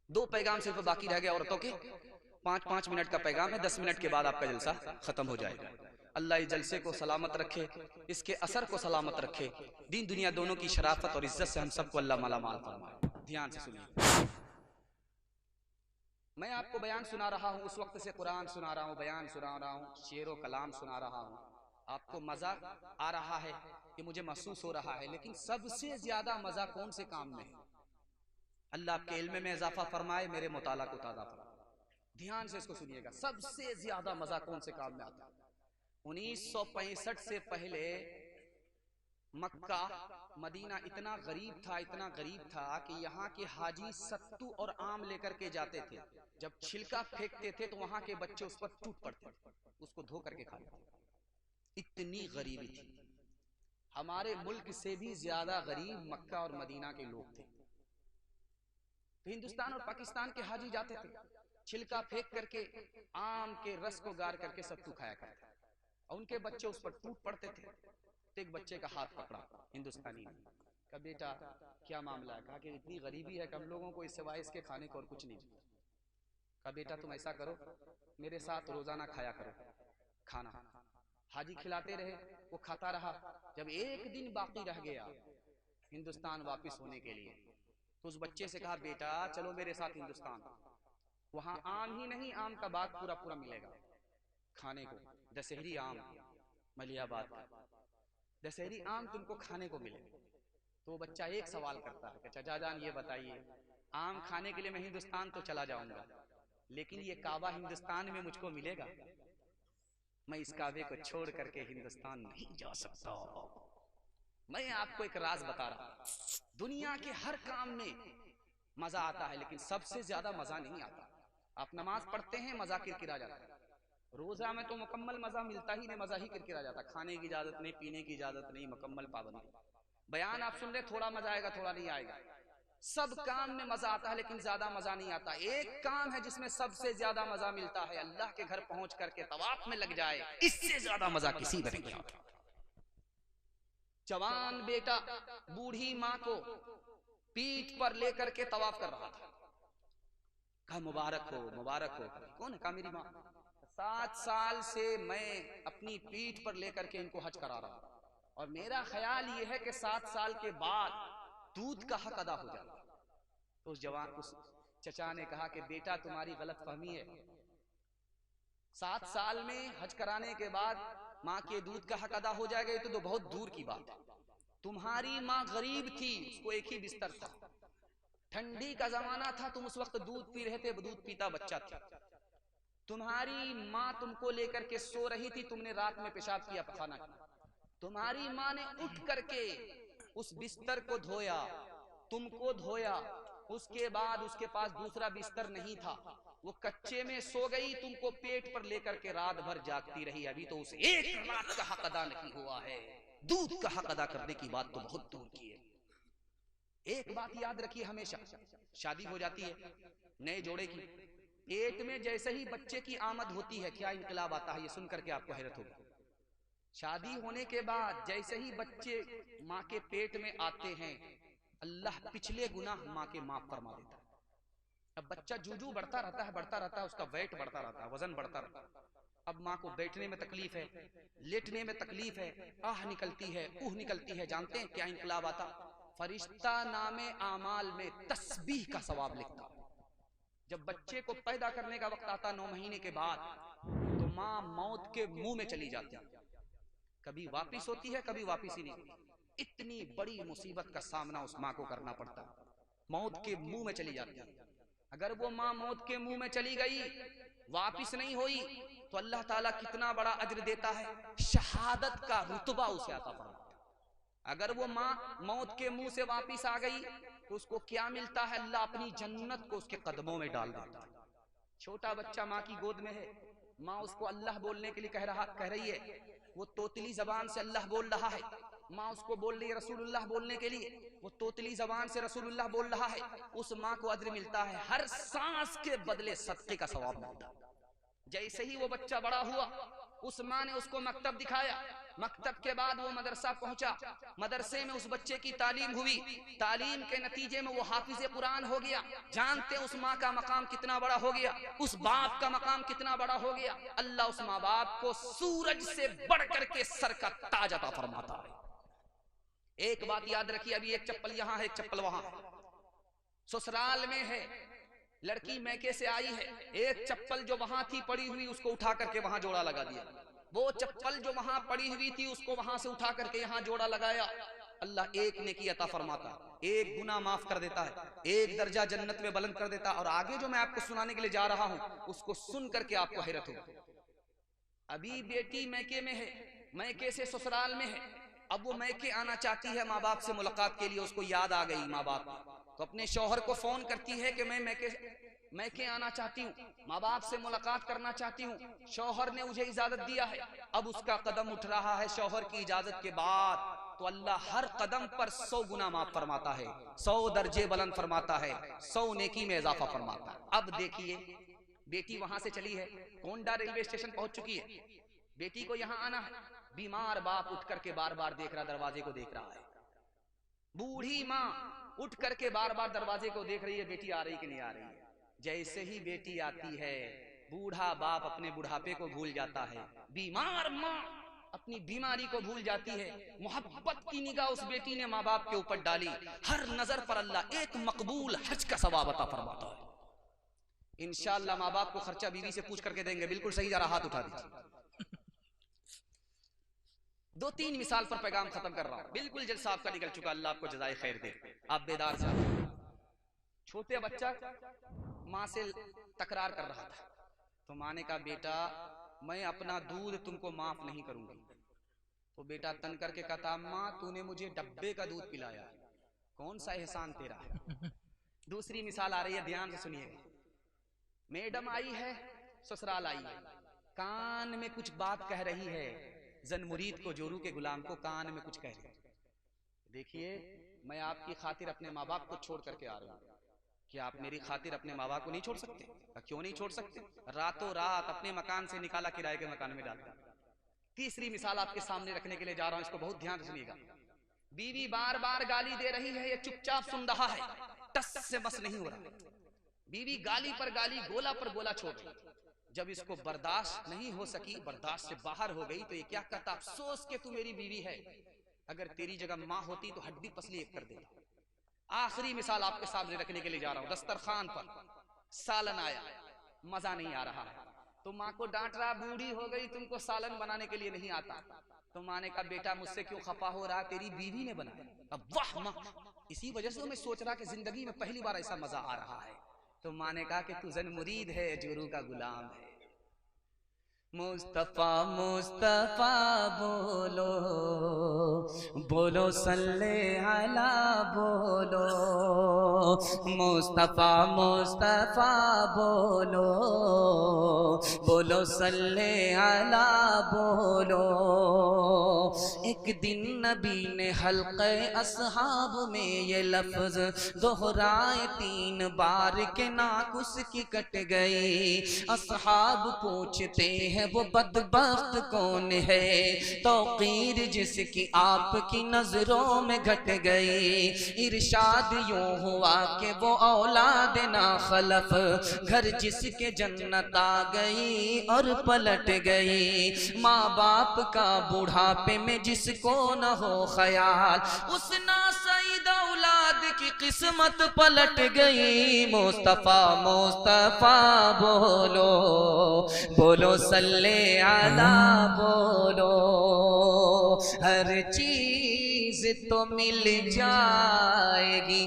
2 पैगाम सिर्फ बाकी रह गए औरतों के। 5-5 मिनट का पैगाम है, 10 मिनट के बाद आपका जलसा खत्म हो जाएगा। अल्लाह इस जलसे को सलामत रखे, इसके असर को सलामत रखे, दीन दुनिया दोनों की शराफत और इज्जत से हम सबको अल्लाह माला माल फरमाए। ध्यान से सुनिए, मैं आपको बयान सुना रहा हूँ, उस वक्त से कुरान सुना रहा हूँ, बयान सुना रहा हूँ, शेरो कलाम सुना रहा हूँ। आपको मजा आ रहा है, कि मुझे महसूस हो रहा है, लेकिन सबसे ज्यादा मजा कौन से काम में है? अल्लाह आपके इल्म में इजाफा फरमाए, मेरे मुताला को ताज़ा फरमाए। ध्यान से इसको सुनिएगा, सबसे ज्यादा मजा कौन से काम में आता है? 1965 से पहले मक्का मदीना इतना गरीब था कि यहाँ के हाजी सत्तू और आम लेकर के जाते थे। जब छिलका फेंकते थे तो वहां के बच्चे उस पर टूट पड़ते, उसको धो करके खा लेते। इतनी गरीबी थी। हमारे मुल्क से भी ज्यादा गरीब मक्का और मदीना के लोग थे। तो हिंदुस्तान और पाकिस्तान के हाजी जाते थे, छिलका फेंक करके आम के रस को गार करके सत्तू खाया करते, और उनके बच्चे उस पर टूट पड़ते थे। तो एक बच्चे का हाथ पकड़ा हिंदुस्तानी ने, कहा बेटा क्या मामला है? कहा कि इतनी गरीबी है कि हम लोगों को इस सिवाय इसके खाने को और कुछ नहीं। कहा बेटा तुम ऐसा करो, मेरे साथ रोजाना खाया करो खाना। हाजी खिलाते रहे, वो खाता रहा। जब एक दिन बाकी रह गया हिंदुस्तान वापस होने के लिए, तो उस बच्चे से कहा बेटा चलो मेरे साथ हिंदुस्तान, वहां आम ही नहीं आम का बाग पूरा पूरा मिलेगा खाने को, दशहरी आम, मलियाबाद का दशहरी आम तुमको खाने को मिले। तो वो बच्चा एक सवाल करता है कि चाचा जान ये बताइए, आम खाने के लिए मैं हिंदुस्तान तो चला जाऊंगा, लेकिन ये काबा हिंदुस्तान में मुझको मिलेगा? मैं इस काबे को छोड़ करके हिंदुस्तान नहीं जा सकता। मैं आपको एक राज बता रहा हूं, दुनिया के हर काम में मजा आता है, लेकिन सबसे ज्यादा मजा नहीं आता। आप नमाज पढ़ते हैं, मजा किरकिरा जाता है। रोजा में तो मुकम्मल मजा मिलता ही नहीं, मजा ही किरकिरा जाता। खाने की इजाजत नहीं, पीने की इजाजत नहीं, मुकम्मल पाबंदी। बयान आप सुन रहे, थोड़ा मजा आएगा थोड़ा नहीं आएगा। सब काम में मजा आता है, लेकिन ज्यादा मजा नहीं आता। एक काम है जिसमें सबसे ज्यादा मजा मिलता है, अल्लाह के घर पहुंच करके तवाफ में लग जाए, इससे ज्यादा मजा किसी में नहीं आता। जवान बेटा बूढ़ी माँ को पीठ पर लेकर के तवाफ कर रहा था, कहा मुबारक हो मुबारक हो। कौन है? कहा मेरी माँ। 7 साल से मैं अपनी पीठ पर लेकर के इनको हज करा रहा, और मेरा ख्याल ये है कि 7 साल के बाद दूध का हक अदा हो जाएगा। तो उस जवान, उस चचा ने कहा कि बेटा तुम्हारी गलत फहमी है, 7 साल में हज कराने के बाद माँ के दूध का हक अदा हो जाएगा, ये तो बहुत दूर की बात है। तुम्हारी माँ गरीब थी, उसको एक ही बिस्तर था, ठंडी का जमाना था, तुम उस वक्त दूध पी रहे थे, दूध पीता बच्चा था। तुम्हारी माँ तुमको लेकर के सो रही थी, तुमने रात में पेशाब किया, पखाना किया। तुम्हारी माँ ने उठ करके उस बिस्तर को धोया, तुमको धोया, उसके बाद उसके पास दूसरा बिस्तर नहीं था, वो कच्चे में सो गई, तुमको पेट पर लेकर के रात भर जागती रही। अभी तो उसे एक रात का हक अदा नहीं हुआ है, दूध का हक अदा करने की बात तो बहुत दूर की है। एक बात याद रखिए हमेशा, शादी हो जाती है नए जोड़े की, पेट में जैसे ही बच्चे की आमद होती है, क्या इनकलाब आता है, ये सुनकर के आपको हैरत होगी। शादी होने के बाद जैसे ही बच्चे माँ के पेट में आते हैं, अल्लाह पिछले गुनाह माँ के माफ फरमा देता है। अब बच्चा जूजू बढ़ता रहता है, बढ़ता रहता है, उसका वेट बढ़ता रहता है, वजन बढ़ता रहता है। अब माँ को बैठने में तकलीफ है, लेटने में तकलीफ है, आह निकलती है, ऊह निकलती है। जानते हैं क्या इनकलाब आता? फरिश्ता नामे आमाल में तस्बीह का सवाब लिखता। जब बच्चे को पैदा करने का वक्त आता 9 महीने के बाद, तो माँ मौत के मुंह में चली जाती है, कभी वापिस होती है, कभी वापिस ही नहीं। इतनी बड़ी मुसीबत का सामना उस माँ को करना पड़ता है, मौत के मुंह में चली जाती है। अगर वो माँ मौत के मुंह में चली गई, वापिस नहीं हुई, तो अल्लाह ताला कितना बड़ा अज्र देता है, शहादत का रुतबा उसे आता फरमाता है। अगर वो माँ मौत के मुंह से वापिस आ गई, तो उसको क्या मिलता है? अल्लाह अपनी जन्नत को उसके कदमों में डाल देता है। छोटा बच्चा माँ की गोद में है, माँ उसको अल्लाह बोलने के लिए कह रही है, वो तोतली जबान से अल्लाह बोल रहा है, माँ उसको बोल रही है रसूलुल्लाह बोलने के लिए, वो तोतली जबान से रसूलुल्लाह बोल रहा है। उस माँ को अज्र मिलता है, हर सांस के बदले सदके का सवाब मिलता है। जैसे ही वो बच्चा बड़ा हुआ, उस माँ ने उसको मकतब दिखाया, मकतब के बाद वो मदरसा पहुंचा, मदरसे में उस बच्चे की तालीम हुई, तालीम के नतीजे में वो हाफिज कुरान हो गया। जानते उस माँ का मकाम कितना बड़ा हो गया, उस बाप का मकाम कितना बड़ा हो गया। अल्लाह उस माँ बाप को सूरज से बढ़ करके सर का ताज अता फरमाता है। एक बात याद रखिए, अभी एक चप्पल यहाँ है, एक चप्पल वहां है, ससुराल में है, लड़की मैके से आई है, एक चप्पल जो वहां थी पड़ी हुई, उसको उठा करके वहां जोड़ा लगा दिया। वो चप्पल जो वहां पड़ी हुई थी, उसको वहां से उठा करके यहाँ जोड़ा लगाया। अल्लाह एक नेकी अता फरमाता, एक गुनाह माफ कर देता है, एक दर्जा जन्नत में बुलंद कर देता। और आगे जो मैं आपको सुनाने के लिए जा रहा हूं, उसको सुन करके आपको हैरत होगी। अभी बेटी मैके में है, मैके से ससुराल में है, अब वो मैके आना चाहती है माँ बाप से मुलाकात के लिए। उसको याद आ गई माँ बाप, तो अपने शौहर को फोन करती है कि मैं मैके आना चाहती हूँ, माँ बाप से मुलाकात करना चाहती हूँ, शौहर ने मुझे इजाजत दिया है। अब उसका कदम उठ रहा है शौहर की इजाजत के बाद तो अल्लाह हर कदम पर 100 गुना माफ फरमाता है, 100 दर्जे बुलंद फरमाता है, 100 नेकी में इजाफा फरमाता है। अब देखिए बेटी वहां से चली है, कोंडा रेलवे स्टेशन पहुंच चुकी है, बेटी को यहाँ आना है, बीमार बाप उठ करके बार बार देख रहा, दरवाजे को देख रहा है, बूढ़ी माँ उठ करके बार बार दरवाजे को देख रही है, बेटी आ रही कि नहीं आ रही है। जैसे ही बेटी आती है, बूढ़ा बाप अपने बुढ़ापे को भूल जाता है, बीमार माँ अपनी बीमारी को भूल जाती है। मोहब्बत की निगाह उस बेटी ने माँ बाप के ऊपर डाली, हर नजर पर अल्लाह एक मकबूल हज का सवाब अता फरमाता है। इंशाअल्लाह माँ बाप को खर्चा बीवी से पूछ करके देंगे। बिल्कुल सही जा रहा, हाथ उठा दीजिए। 2-3 मिसाल पर पैगाम खत्म कर रहा हूं, बिल्कुल जलसा आपका निकल चुका, अल्लाह आपको जज़ाए खैर दे। आप बेदार जाओ। छोटे बच्चा माँ से तकरार कर रहा था, तो माँ ने कहा बेटा मैं अपना दूध तुमको माफ नहीं करूंगी। तो बेटा तन करके कहता माँ तूने मुझे डब्बे का दूध पिलाया, कौन सा एहसान तेरा है। दूसरी मिसाल आ रही है, ध्यान से सुनिएगा। मैडम आई है, ससुराल आई है, कान में कुछ बात कह रही है, जन मुरीद को, जोरू के गुलाम को कान में कुछ कह रही है। देखिए मैं आपकी खातिर अपने माँ बाप को छोड़ करके आ रहा हूँ, क्या आप मेरी खातिर अपने माँ बाप को नहीं छोड़ सकते? क्यों नहीं छोड़ सकते? रातों रात अपने मकान से निकाला, किराए के मकान में डाल दिया। तीसरी मिसाल आपके सामने रखने के लिए जा रहा हूं, इसको बहुत ध्यान से सुनिएगा। बीवी बार बार गाली दे रही है, ये चुपचाप सुन रहा है, टस से बस नहीं हो रहा। बीवी गाली पर गाली, गोला पर गोला छोड़ रही। जब इसको बर्दाश्त नहीं हो सकी, बर्दाश्त से बाहर हो गई, तो ये क्या कहता, अफसोस के तू मेरी बीवी है, अगर तेरी जगह माँ होती तो हड्डी पसली एक कर देता। आखिरी मिसाल आपके सामने रखने के लिए जा रहा हूं। दस्तरखान पर सालन आया, मजा नहीं आ रहा है, तो माँ को डांट रहा, बूढ़ी हो गई तुमको सालन बनाने के लिए नहीं आता। तो माँ ने कहा बेटा मुझसे क्यों खफा हो रहा, तेरी बीवी ने बनाया। अब वाह माँ, इसी वजह से मैं सोच रहा कि जिंदगी में पहली बार ऐसा मजा आ रहा है। तो माँ ने कहा कि तू जन मुरीद है, जोरू का गुलाम है। मुस्तफा मुस्तफा बोलो बोलो सल्ले अला बोलो, मुस्तफा मुस्तफा बोलो बोलो सल्ले अला बोलो। एक दिन नबी ने हल्क़े असहाब में ये लफ्ज दोहराए 3 बार के नाक उसकी कट गई। असहाब पूछते हैं वो बदबख्त कौन है, तौक़ीर जिसकी आपकी नजरों में घट गई। इरशाद यूं हुआ कि वो औलाद ना खलफ, घर जिसके जन्नत आ गई और पलट गई। माँ बाप का बुढ़ापे में जिसको न हो ख्याल, उस नासईद औलाद की किस्मत पलट गई। मुस्तफा मुस्तफा बोलो बोलो सल्ले अला बोलो। हर चीज तो मिल जाएगी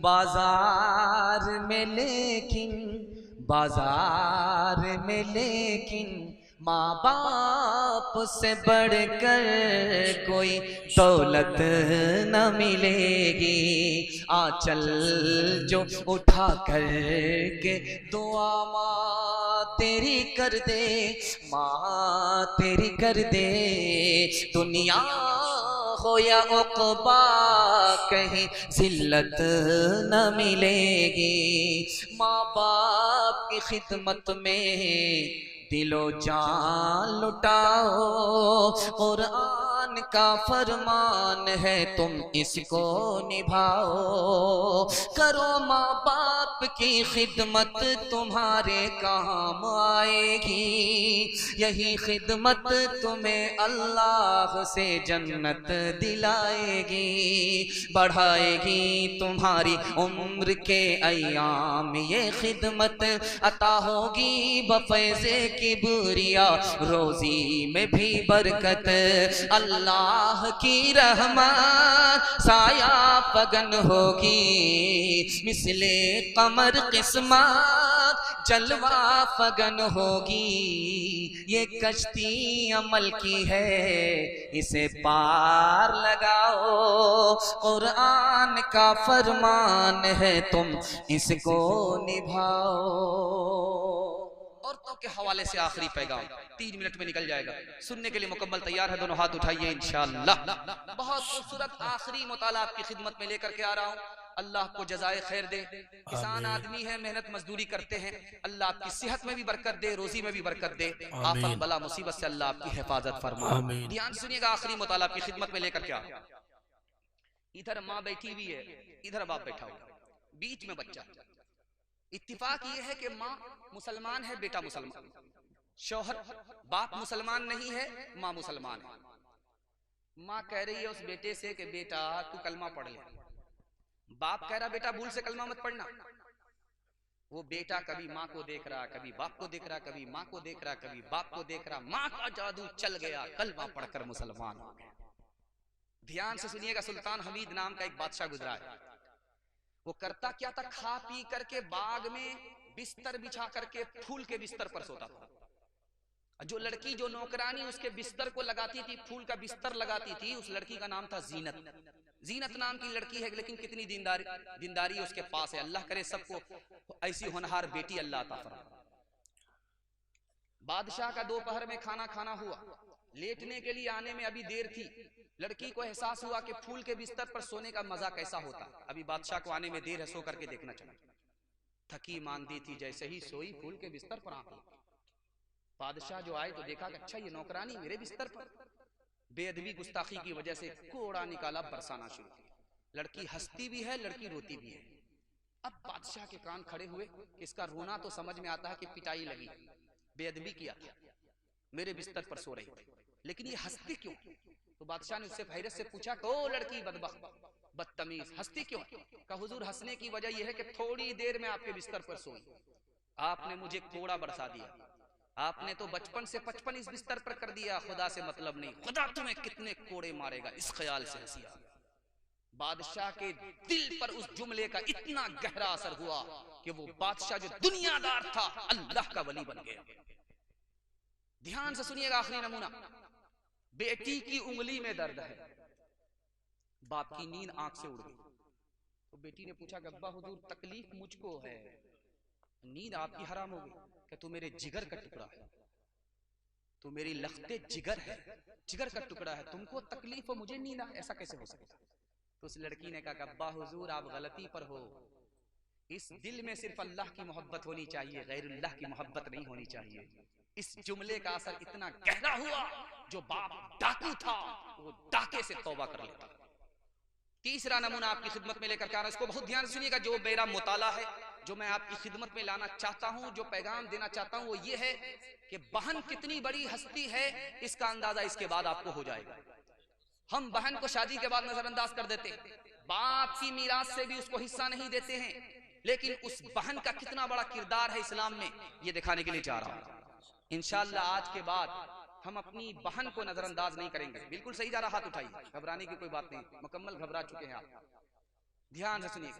बाजार में, लेकिन बाजार में लेकिन माँ बाप से बढ़कर कोई दौलत न मिलेगी। आंचल जो उठा कर के दुआ माँ तेरी कर दे, माँ तेरी कर दे। दुनिया हो या उक़बा कहीं जिल्लत न मिलेगी। माँ बाप की खिदमत में दिलो जान लुटाओ, कुरान का फरमान है तुम इसको निभाओ। करो माँ बाप की खिदमत तुम्हारे काम आएगी, यही खिदमत तुम्हें अल्लाह से जन्नत दिलाएगी। बढ़ाएगी तुम्हारी उम्र के अय्याम ये खिदमत, अता होगी बफैज़े किबरिया रोजी में भी बरकत। अल्लाह की रहमत साया फगन होगी, मिसले कमर किस्मत जलवा फगन होगी। ये कश्ती अमल की है, इसे पार लगाओ। कुरान का फरमान है तुम इसको निभाओ। और तो के हवाले से आखिरी पैगाम 3 मिनट में निकल जाएगा, सुनने के लिए मुकम्मल तैयार है? दोनों हाथ उठाइए इंशाअल्लाह। बहुत खूबसूरत आखिरी मुताला आपकी खिदमत में लेकर के आ रहा हूँ। अल्लाह को जज़ाए खैर दे। किसान आदमी है, मेहनत मजदूरी करते हैं, अल्लाह आपकी सेहत में भी बरकत दे, रोजी में भी बरकत दे, आफत बला मुसीबत से अल्लाह आपकी हिफाजत फरमाए। ध्यान सुनिएगा, आखिरी मुताला आपकी खिदमत में लेकर के आ रहा हूं। इधर माँ बैठी हुई है, इधर बाप बैठा हुआ, बीच में बच्चा। इत्तिफाक ये है कि माँ मुसलमान है, बेटा मुसलमान, शौहर बाप मुसलमान नहीं है, माँ मुसलमान है। माँ कह रही है उस बेटे से कि बेटा तू कलमा पढ़ ले। बाप कह रहा बेटा भूल से कलमा मत पढ़ना। वो बेटा कभी माँ को देख रहा, कभी बाप को देख रहा, कभी माँ को देख रहा, कभी बाप को देख रहा। माँ का जादू चल गया, कलमा पढ़कर मुसलमान हो गया। ध्यान से सुनिएगा, सुल्तान हमीद नाम का एक बादशाह गुजरा है। वो करता क्या था, खा पी करके बाग में बिस्तर बिछा करके फूल के बिस्तर पर सोता था। जो लड़की, जो नौकरानी उसके बिस्तर को लगाती थी, फूल का बिस्तर लगाती थी, उस लड़की का नाम था जीनत। जीनत नाम की लड़की है, लेकिन कितनी दीनदारी उसके पास है। अल्लाह करे सबको ऐसी होनहार बेटी अल्लाह अता फरमाए। बादशाह का दोपहर में खाना खाना हुआ, लेटने के लिए आने में अभी देर थी। लड़की को एहसास हुआ कि फूल के बिस्तर पर सोने का मजा कैसा होता। अभी बादशाह को आने में देर है, सो करके देखना चला। थकी मांदी थी, जैसे ही सोई फूल के बिस्तर पर आंख लगी। बादशाह जो आए तो देखा कि अच्छा ये नौकरानी मेरे बिस्तर पर। बेअदबी गुस्ताखी की वजह से कोड़ा निकाला, बरसाना शुरू किया। लड़की हंसती भी है, लड़की रोती भी है। अब बादशाह के कान खड़े हुए, इसका रोना तो समझ में आता है कि पिटाई लगी, बेअदबी किया, मेरे बिस्तर पर सो रही थी, लेकिन ये हंसती क्यों? तो बादशाह ने उससे हैरत से पूछा कि ओ लड़की बदबख्त, बदतमीज, हंसती क्यों? कहा हुजूर हंसने की वजह यह है कि थोड़ी देर में आपके बिस्तर पर सोई, आपने मुझे कोड़ा बरसा दिया। आपने तो बचपन से 55 इस बिस्तर पर कर दिया, खुदा से मतलब नहीं, खुदा तुम्हें कितने कोड़े मारेगा, इस ख्याल से हंसिया। बादशाह के दिल पर उस जुमले का इतना गहरा असर हुआ कि वो बादशाह जो दुनियादार था अल्लाह का वली बन गया। ध्यान से सुनिएगा, आखिरी नमूना। बेटी की उंगली में दर्द है, बाप की नींद आंख से उड़ गई। तो बेटी ने पूछा अब्बा हुजूर तकलीफ मुझको है, नींद आपकी हराम हो गई। कि तू मेरे जिगर का टुकड़ा है, तू मेरी लख्ते जिगर है, जिगर का टुकड़ा है, तुमको तकलीफ हो मुझे नींद, ऐसा कैसे हो सकता? तो उस लड़की ने कहा अब्बा हुजूर आप गलती पर हो, इस दिल में सिर्फ अल्लाह की मोहब्बत होनी चाहिए, गैरुल्लाह की मोहब्बत नहीं होनी चाहिए। इस जुमले का असर इतना गहरा हुआ, जो बाप डाकू था वो डाके से तौबा कर लेता। तीसरा नमूना आपकी खिदमत में लेकर के आ रहा हूं, इसको बहुत ध्यान से सुनिएगा। जो मेरा मुताला है, जो मैं आपकी खिदमत में लाना चाहता हूं, जो पैगाम देना चाहता हूं, वो ये है कि बहन कितनी बड़ी हस्ती है, इसका अंदाजा इसके बाद आपको हो जाएगा। हम बहन को शादी के बाद नजरअंदाज कर देते, बाप की मीरास से भी उसको हिस्सा नहीं देते हैं, लेकिन उस बहन का कितना बड़ा किरदार है इस्लाम में, ये दिखाने के लिए जा रहा हूं। इंशाअल्लाह आज के बाद हम अपनी बहन को नजरअंदाज नहीं करेंगे। बिल्कुल सही जा रहा, हाथ उठाइए, घबराने की कोई बात नहीं, मुकम्मल घबरा चुके हैं आप। ध्यान से सुनिए।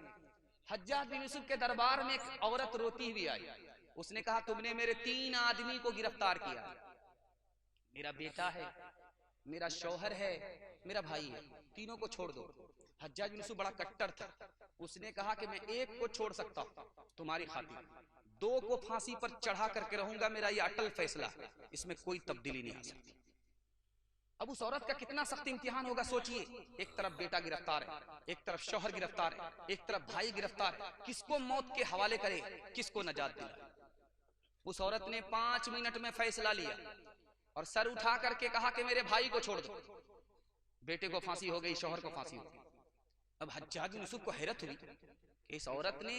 हज्जाज बिन यूसुफ के दरबार में एक औरत रोती हुई आई। उसने कहा तुमने मेरे 3 आदमी को गिरफ्तार किया, मेरा बेटा है, मेरा शौहर है, मेरा भाई है, तीनों को छोड़ दो। हज्जाज बिन यूसुफ बड़ा कट्टर था, उसने कहा कि मैं एक को छोड़ सकता हूं तुम्हारी खातिर, 2 को फांसी पर चढ़ा करके रहूंगा, मेरा ये अटल फैसला, इसमें कोई तब्दीली नहीं आ सकती। अब उस औरत का कितना सख्त इम्तिहान होगा सोचिए। एक तरफ बेटा गिरफ्तार है, एक तरफ शौहर गिरफ्तार है, एक तरफ भाई गिरफ्तार है, किसको मौत के हवाले करे, किसको नजात दिलाए। उस औरत ने 5 मिनट में फैसला लिया और सर उठा करके कहा कि मेरे भाई को छोड़ दो। बेटे को फांसी हो गई, शौहर को फांसी हो गई। अब हज्जाज बिन यूसुफ को हैरत हुई कि इस औरत ने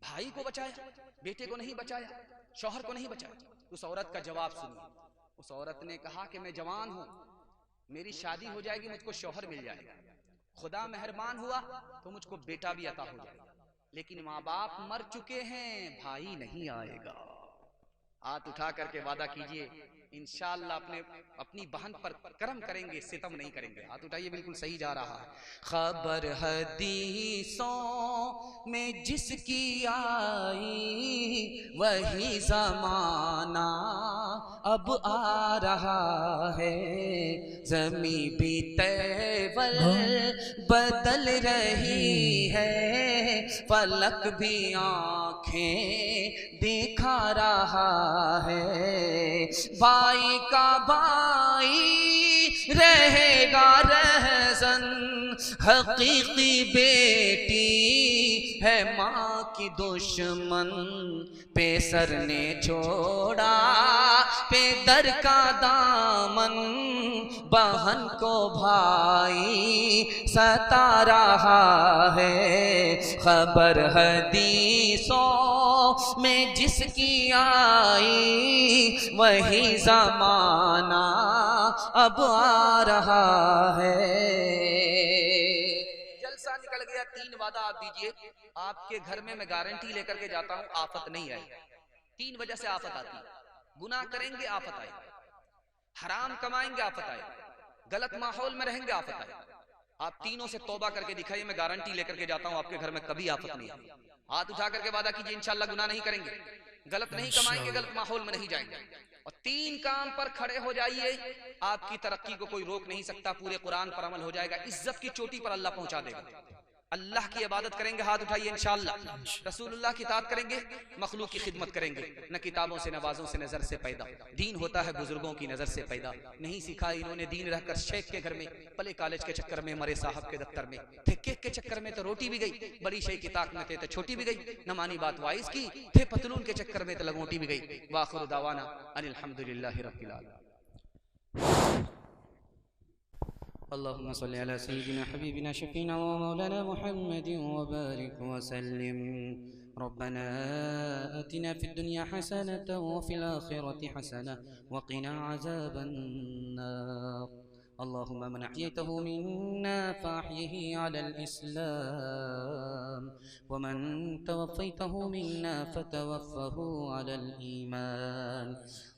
भाई को बचाया, बेटे को नहीं बचाया, शौहर को नहीं बचाया। उस औरत का जवाब सुनिए। उस औरत ने कहा कि मैं जवान हूं, मेरी शादी हो जाएगी, मुझको शौहर मिल जाएगा, खुदा मेहरबान हुआ तो मुझको बेटा भी अता हो जाएगा, लेकिन माँ बाप मर चुके हैं, भाई नहीं आएगा। हाथ उठा करके वादा कीजिए इंशाअल्लाह अपनी बहन पर करम करेंगे, सितम नहीं करेंगे। हाथ उठाइए, बिल्कुल सही जा रहा है। खबर हदीसों में जिसकी आई वही जमाना अब आ रहा है, ज़मी भी तैवल बदल रही है, फलक भी आँखें दिखा रहा है। भाई का भाई रहेगा रहज़न, हकीकी बेटी है माँ की दुश्मन। पेसर ने छोड़ा पेदर का दामन, बहन को भाई सता रहा है। खबर हदीसों में जिसकी आई, वही ज़माना अब आ रहा है। जलसा निकल गया। 3 वादा आप दीजिए, आपके घर में मैं गारंटी लेकर के जाता हूं आफत नहीं आएगी। 3 वजह से आफत आती है। गुनाह करेंगे आफत आए, हराम कमाएंगे आफत आए, गलत माहौल में रहेंगे आफत आए। आप तीनों से तौबा करके दिखाइए, मैं गारंटी लेकर के जाता हूं आपके घर में कभी आफत नहीं आएगी। हाथ उठा करके वादा कीजिए इंशाअल्लाह गुनाह नहीं करेंगे, गलत नहीं कमाएंगे, गलत माहौल में नहीं जाएंगे। और 3 काम पर खड़े हो जाइए, आपकी तरक्की को कोई रोक नहीं सकता। पूरे कुरान पर अमल हो जाएगा, इज्जत की चोटी पर अल्लाह पहुंचा देगा। अल्लाह की इबादत करेंगे, हाथ उठाइए इंशाअल्लाह। रसूलुल्लाह की इताअत करेंगे, मखलूक की खिदमत करेंगे। न किताबों से नवाजों से नजर से पैदा, दीन होता है बुजुर्गों की नजर से पैदा। नहीं सीखा इन्होंने दीन रहकर शेख के घर में, पले कॉलेज के चक्कर में, मरे साहब के दफ्तर में थे। केक के चक्कर में तो रोटी भी गई, बड़ी शेख की ताक में थे तो छोटी भी गई। न मानी बात वाइस की, थे पतलून के चक्कर में तो लगोटी भी गई। वाखिर दावाना अनिल हम्दुलिल्लाहि रब्बिल आलमीन। अल्लाहुम्मा सल्ली अला सय्यिदिना हबीबिना शफीना व मौलाना मुहम्मदिन व बारिक व सल्लिम। रब्बना आतिना फिद दुनिया हसनतन व फिल आखिरति हसनह व क़िना अज़ाबन नार। अल्लाहुम्मा मन अहयैतहु मिन्ना फ़अहयिही अलल इस्लाम व मन तवफ़्फ़ैतहु मिन्ना फ़तवफ़्फ़हु अलल ईमान।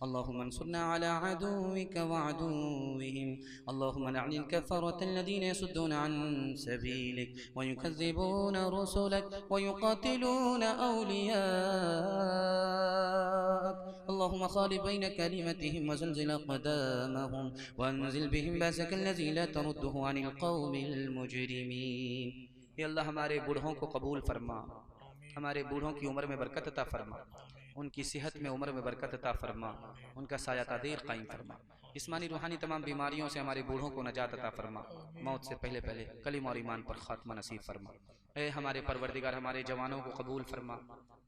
अल्लाहुम्मा अंसुरना अला अदुव्विका व अदुव्विहिम। अल्लाहुम्मा लअनिल कफ़रता अल्लज़ीना यसुद्दूना अन सबीलिक व युकज़्ज़िबूना रुसुलक व युक़ातिलूना औलियाक। अल्लाहुम्मा ख़ालिफ़ बैन कलिमतिहिम व ज़ल्ज़िल अक़दामहुम वअन्ज़िल बिहिम बअसक अल्लज़ी ला तरुद्दुहु अनिल क़ौमिल मुजरिमीन। या अल्लाह हमारे बूढ़ों को कबूल फरमा, हमारे बूढ़ों की उम्र में बरकत अता फरमा, उनकी सेहत में उम्र में बरकत अता फरमा, उनका साया तादीर कायम फरमा। जिस्मानी रूहानी तमाम बीमारियों से हमारे बूढ़ों को नजात अता फरमा। मौत से पहले पहले कलीमा और ईमान पर खात्मा नसीब फरमा। ए हमारे परवरदिगार, हमारे जवानों को कबूल फरमा,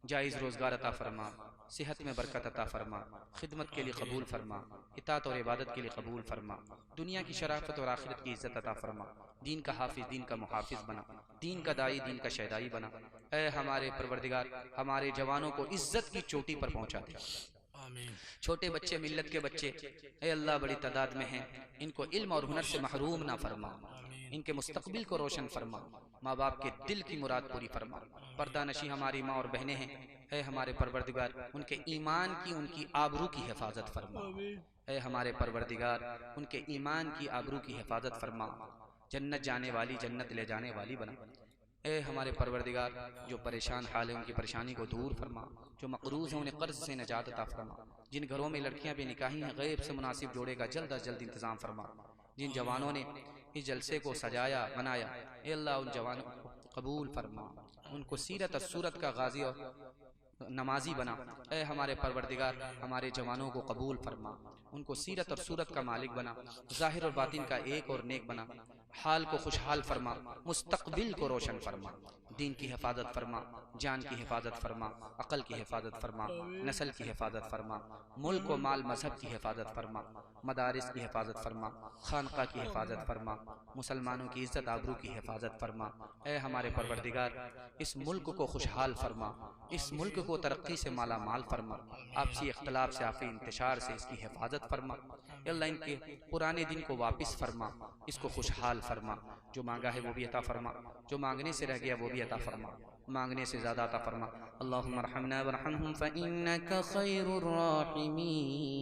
जायज़ रोज़गार अता फरमा, सेहत में बरकत अता फरमा, खिदमत के लिए कबूल फरमा, इताअत और इबादत के लिए कबूल फरमा, दुनिया की शराफत और आखिरत की इज़्ज़त अता फरमा, दीन का हाफिज़, दीन का मुहाफिज़ बना, दीन का दाई, दीन का शहदाई बना। ए हमारे परवरदिगार, हमारे जवानों को इज़्ज़त की चोटी पर पहुँचा दे। छोटे बच्चे, मिल्लत के बच्चे ए अल्लाह बड़ी तादाद में हैं, इनको इल्म और हुनर से महरूम ना फरमा, इनके मुस्तकबिल को रोशन फरमा, माँ बाप के दिल की मुराद पूरी फरमा। पर्दानशी हमारी माँ और बहनें हैं, ए हमारे परवरदिगार उनके ईमान की, उनकी आबरू की हिफाजत फरमा। ए हमारे परवरदिगार उनके ईमान की, आबरू की हिफाजत फरमा, जन्नत जाने वाली, जन्नत ले जाने वाली बना। ए हमारे परवरदिगार जो परेशान हाल है उनकी परेशानी को दूर फरमा, जो मकरूज़ हैं उन्हें कर्ज से नजात अता फरमा, जिन घरों में लड़कियां बेनिकाही हैं गैब से मुनासिब जोड़े का जल्द अज जल्द इंतज़ाम फरमा। जिन जवानों ने इस जलसे को सजाया बनाया, ए अल्लाह उन जवानों को कबूल फरमा, उनको सीरत और सूरत का गाजी और नमाजी बना। ए हमारे परवरदिगार हमारे जवानों को कबूल फरमा, उनको सीरत और सूरत का मालिक बना, ज़ाहिर और बातिन का एक और नेक बना, हाल को खुशहाल फरमा, मुस्तकबिल को रोशन फरमा, दीन की हिफाजत फरमा, जान की हिफाजत फरमा, अक़ल की हिफाजत फरमा, नस्ल की हिफाजत फरमा, मुल्क व माल मजहब की हिफाजत फरमा, मदारिस की हिफाजत फरमा, खानका की हिफाजत फरमा, मुसलमानों की इज़्ज़त आबरू की हिफाजत फरमा। ए हमारे परवरदिगार इस मुल्क को खुशहाल फरमा, इस मुल्क को तरक्की से माला माल फरमा, आपसी इख्तलाफ से, आपसी इंतशार से इसकी हिफाजत फरमा। अल्लाह इनके पुराने दिन को वापस फरमा, इसको खुशहाल फरमा, जो मांगा है वो भी अता फरमा, जो मांगने से रह गया वो भी अता फरमा, मांगने से ज़्यादा अता फरमा। अल्लाहुम्मा अर्हमना वरहमहुम फ़इन्नका खैरुर राहिमीन।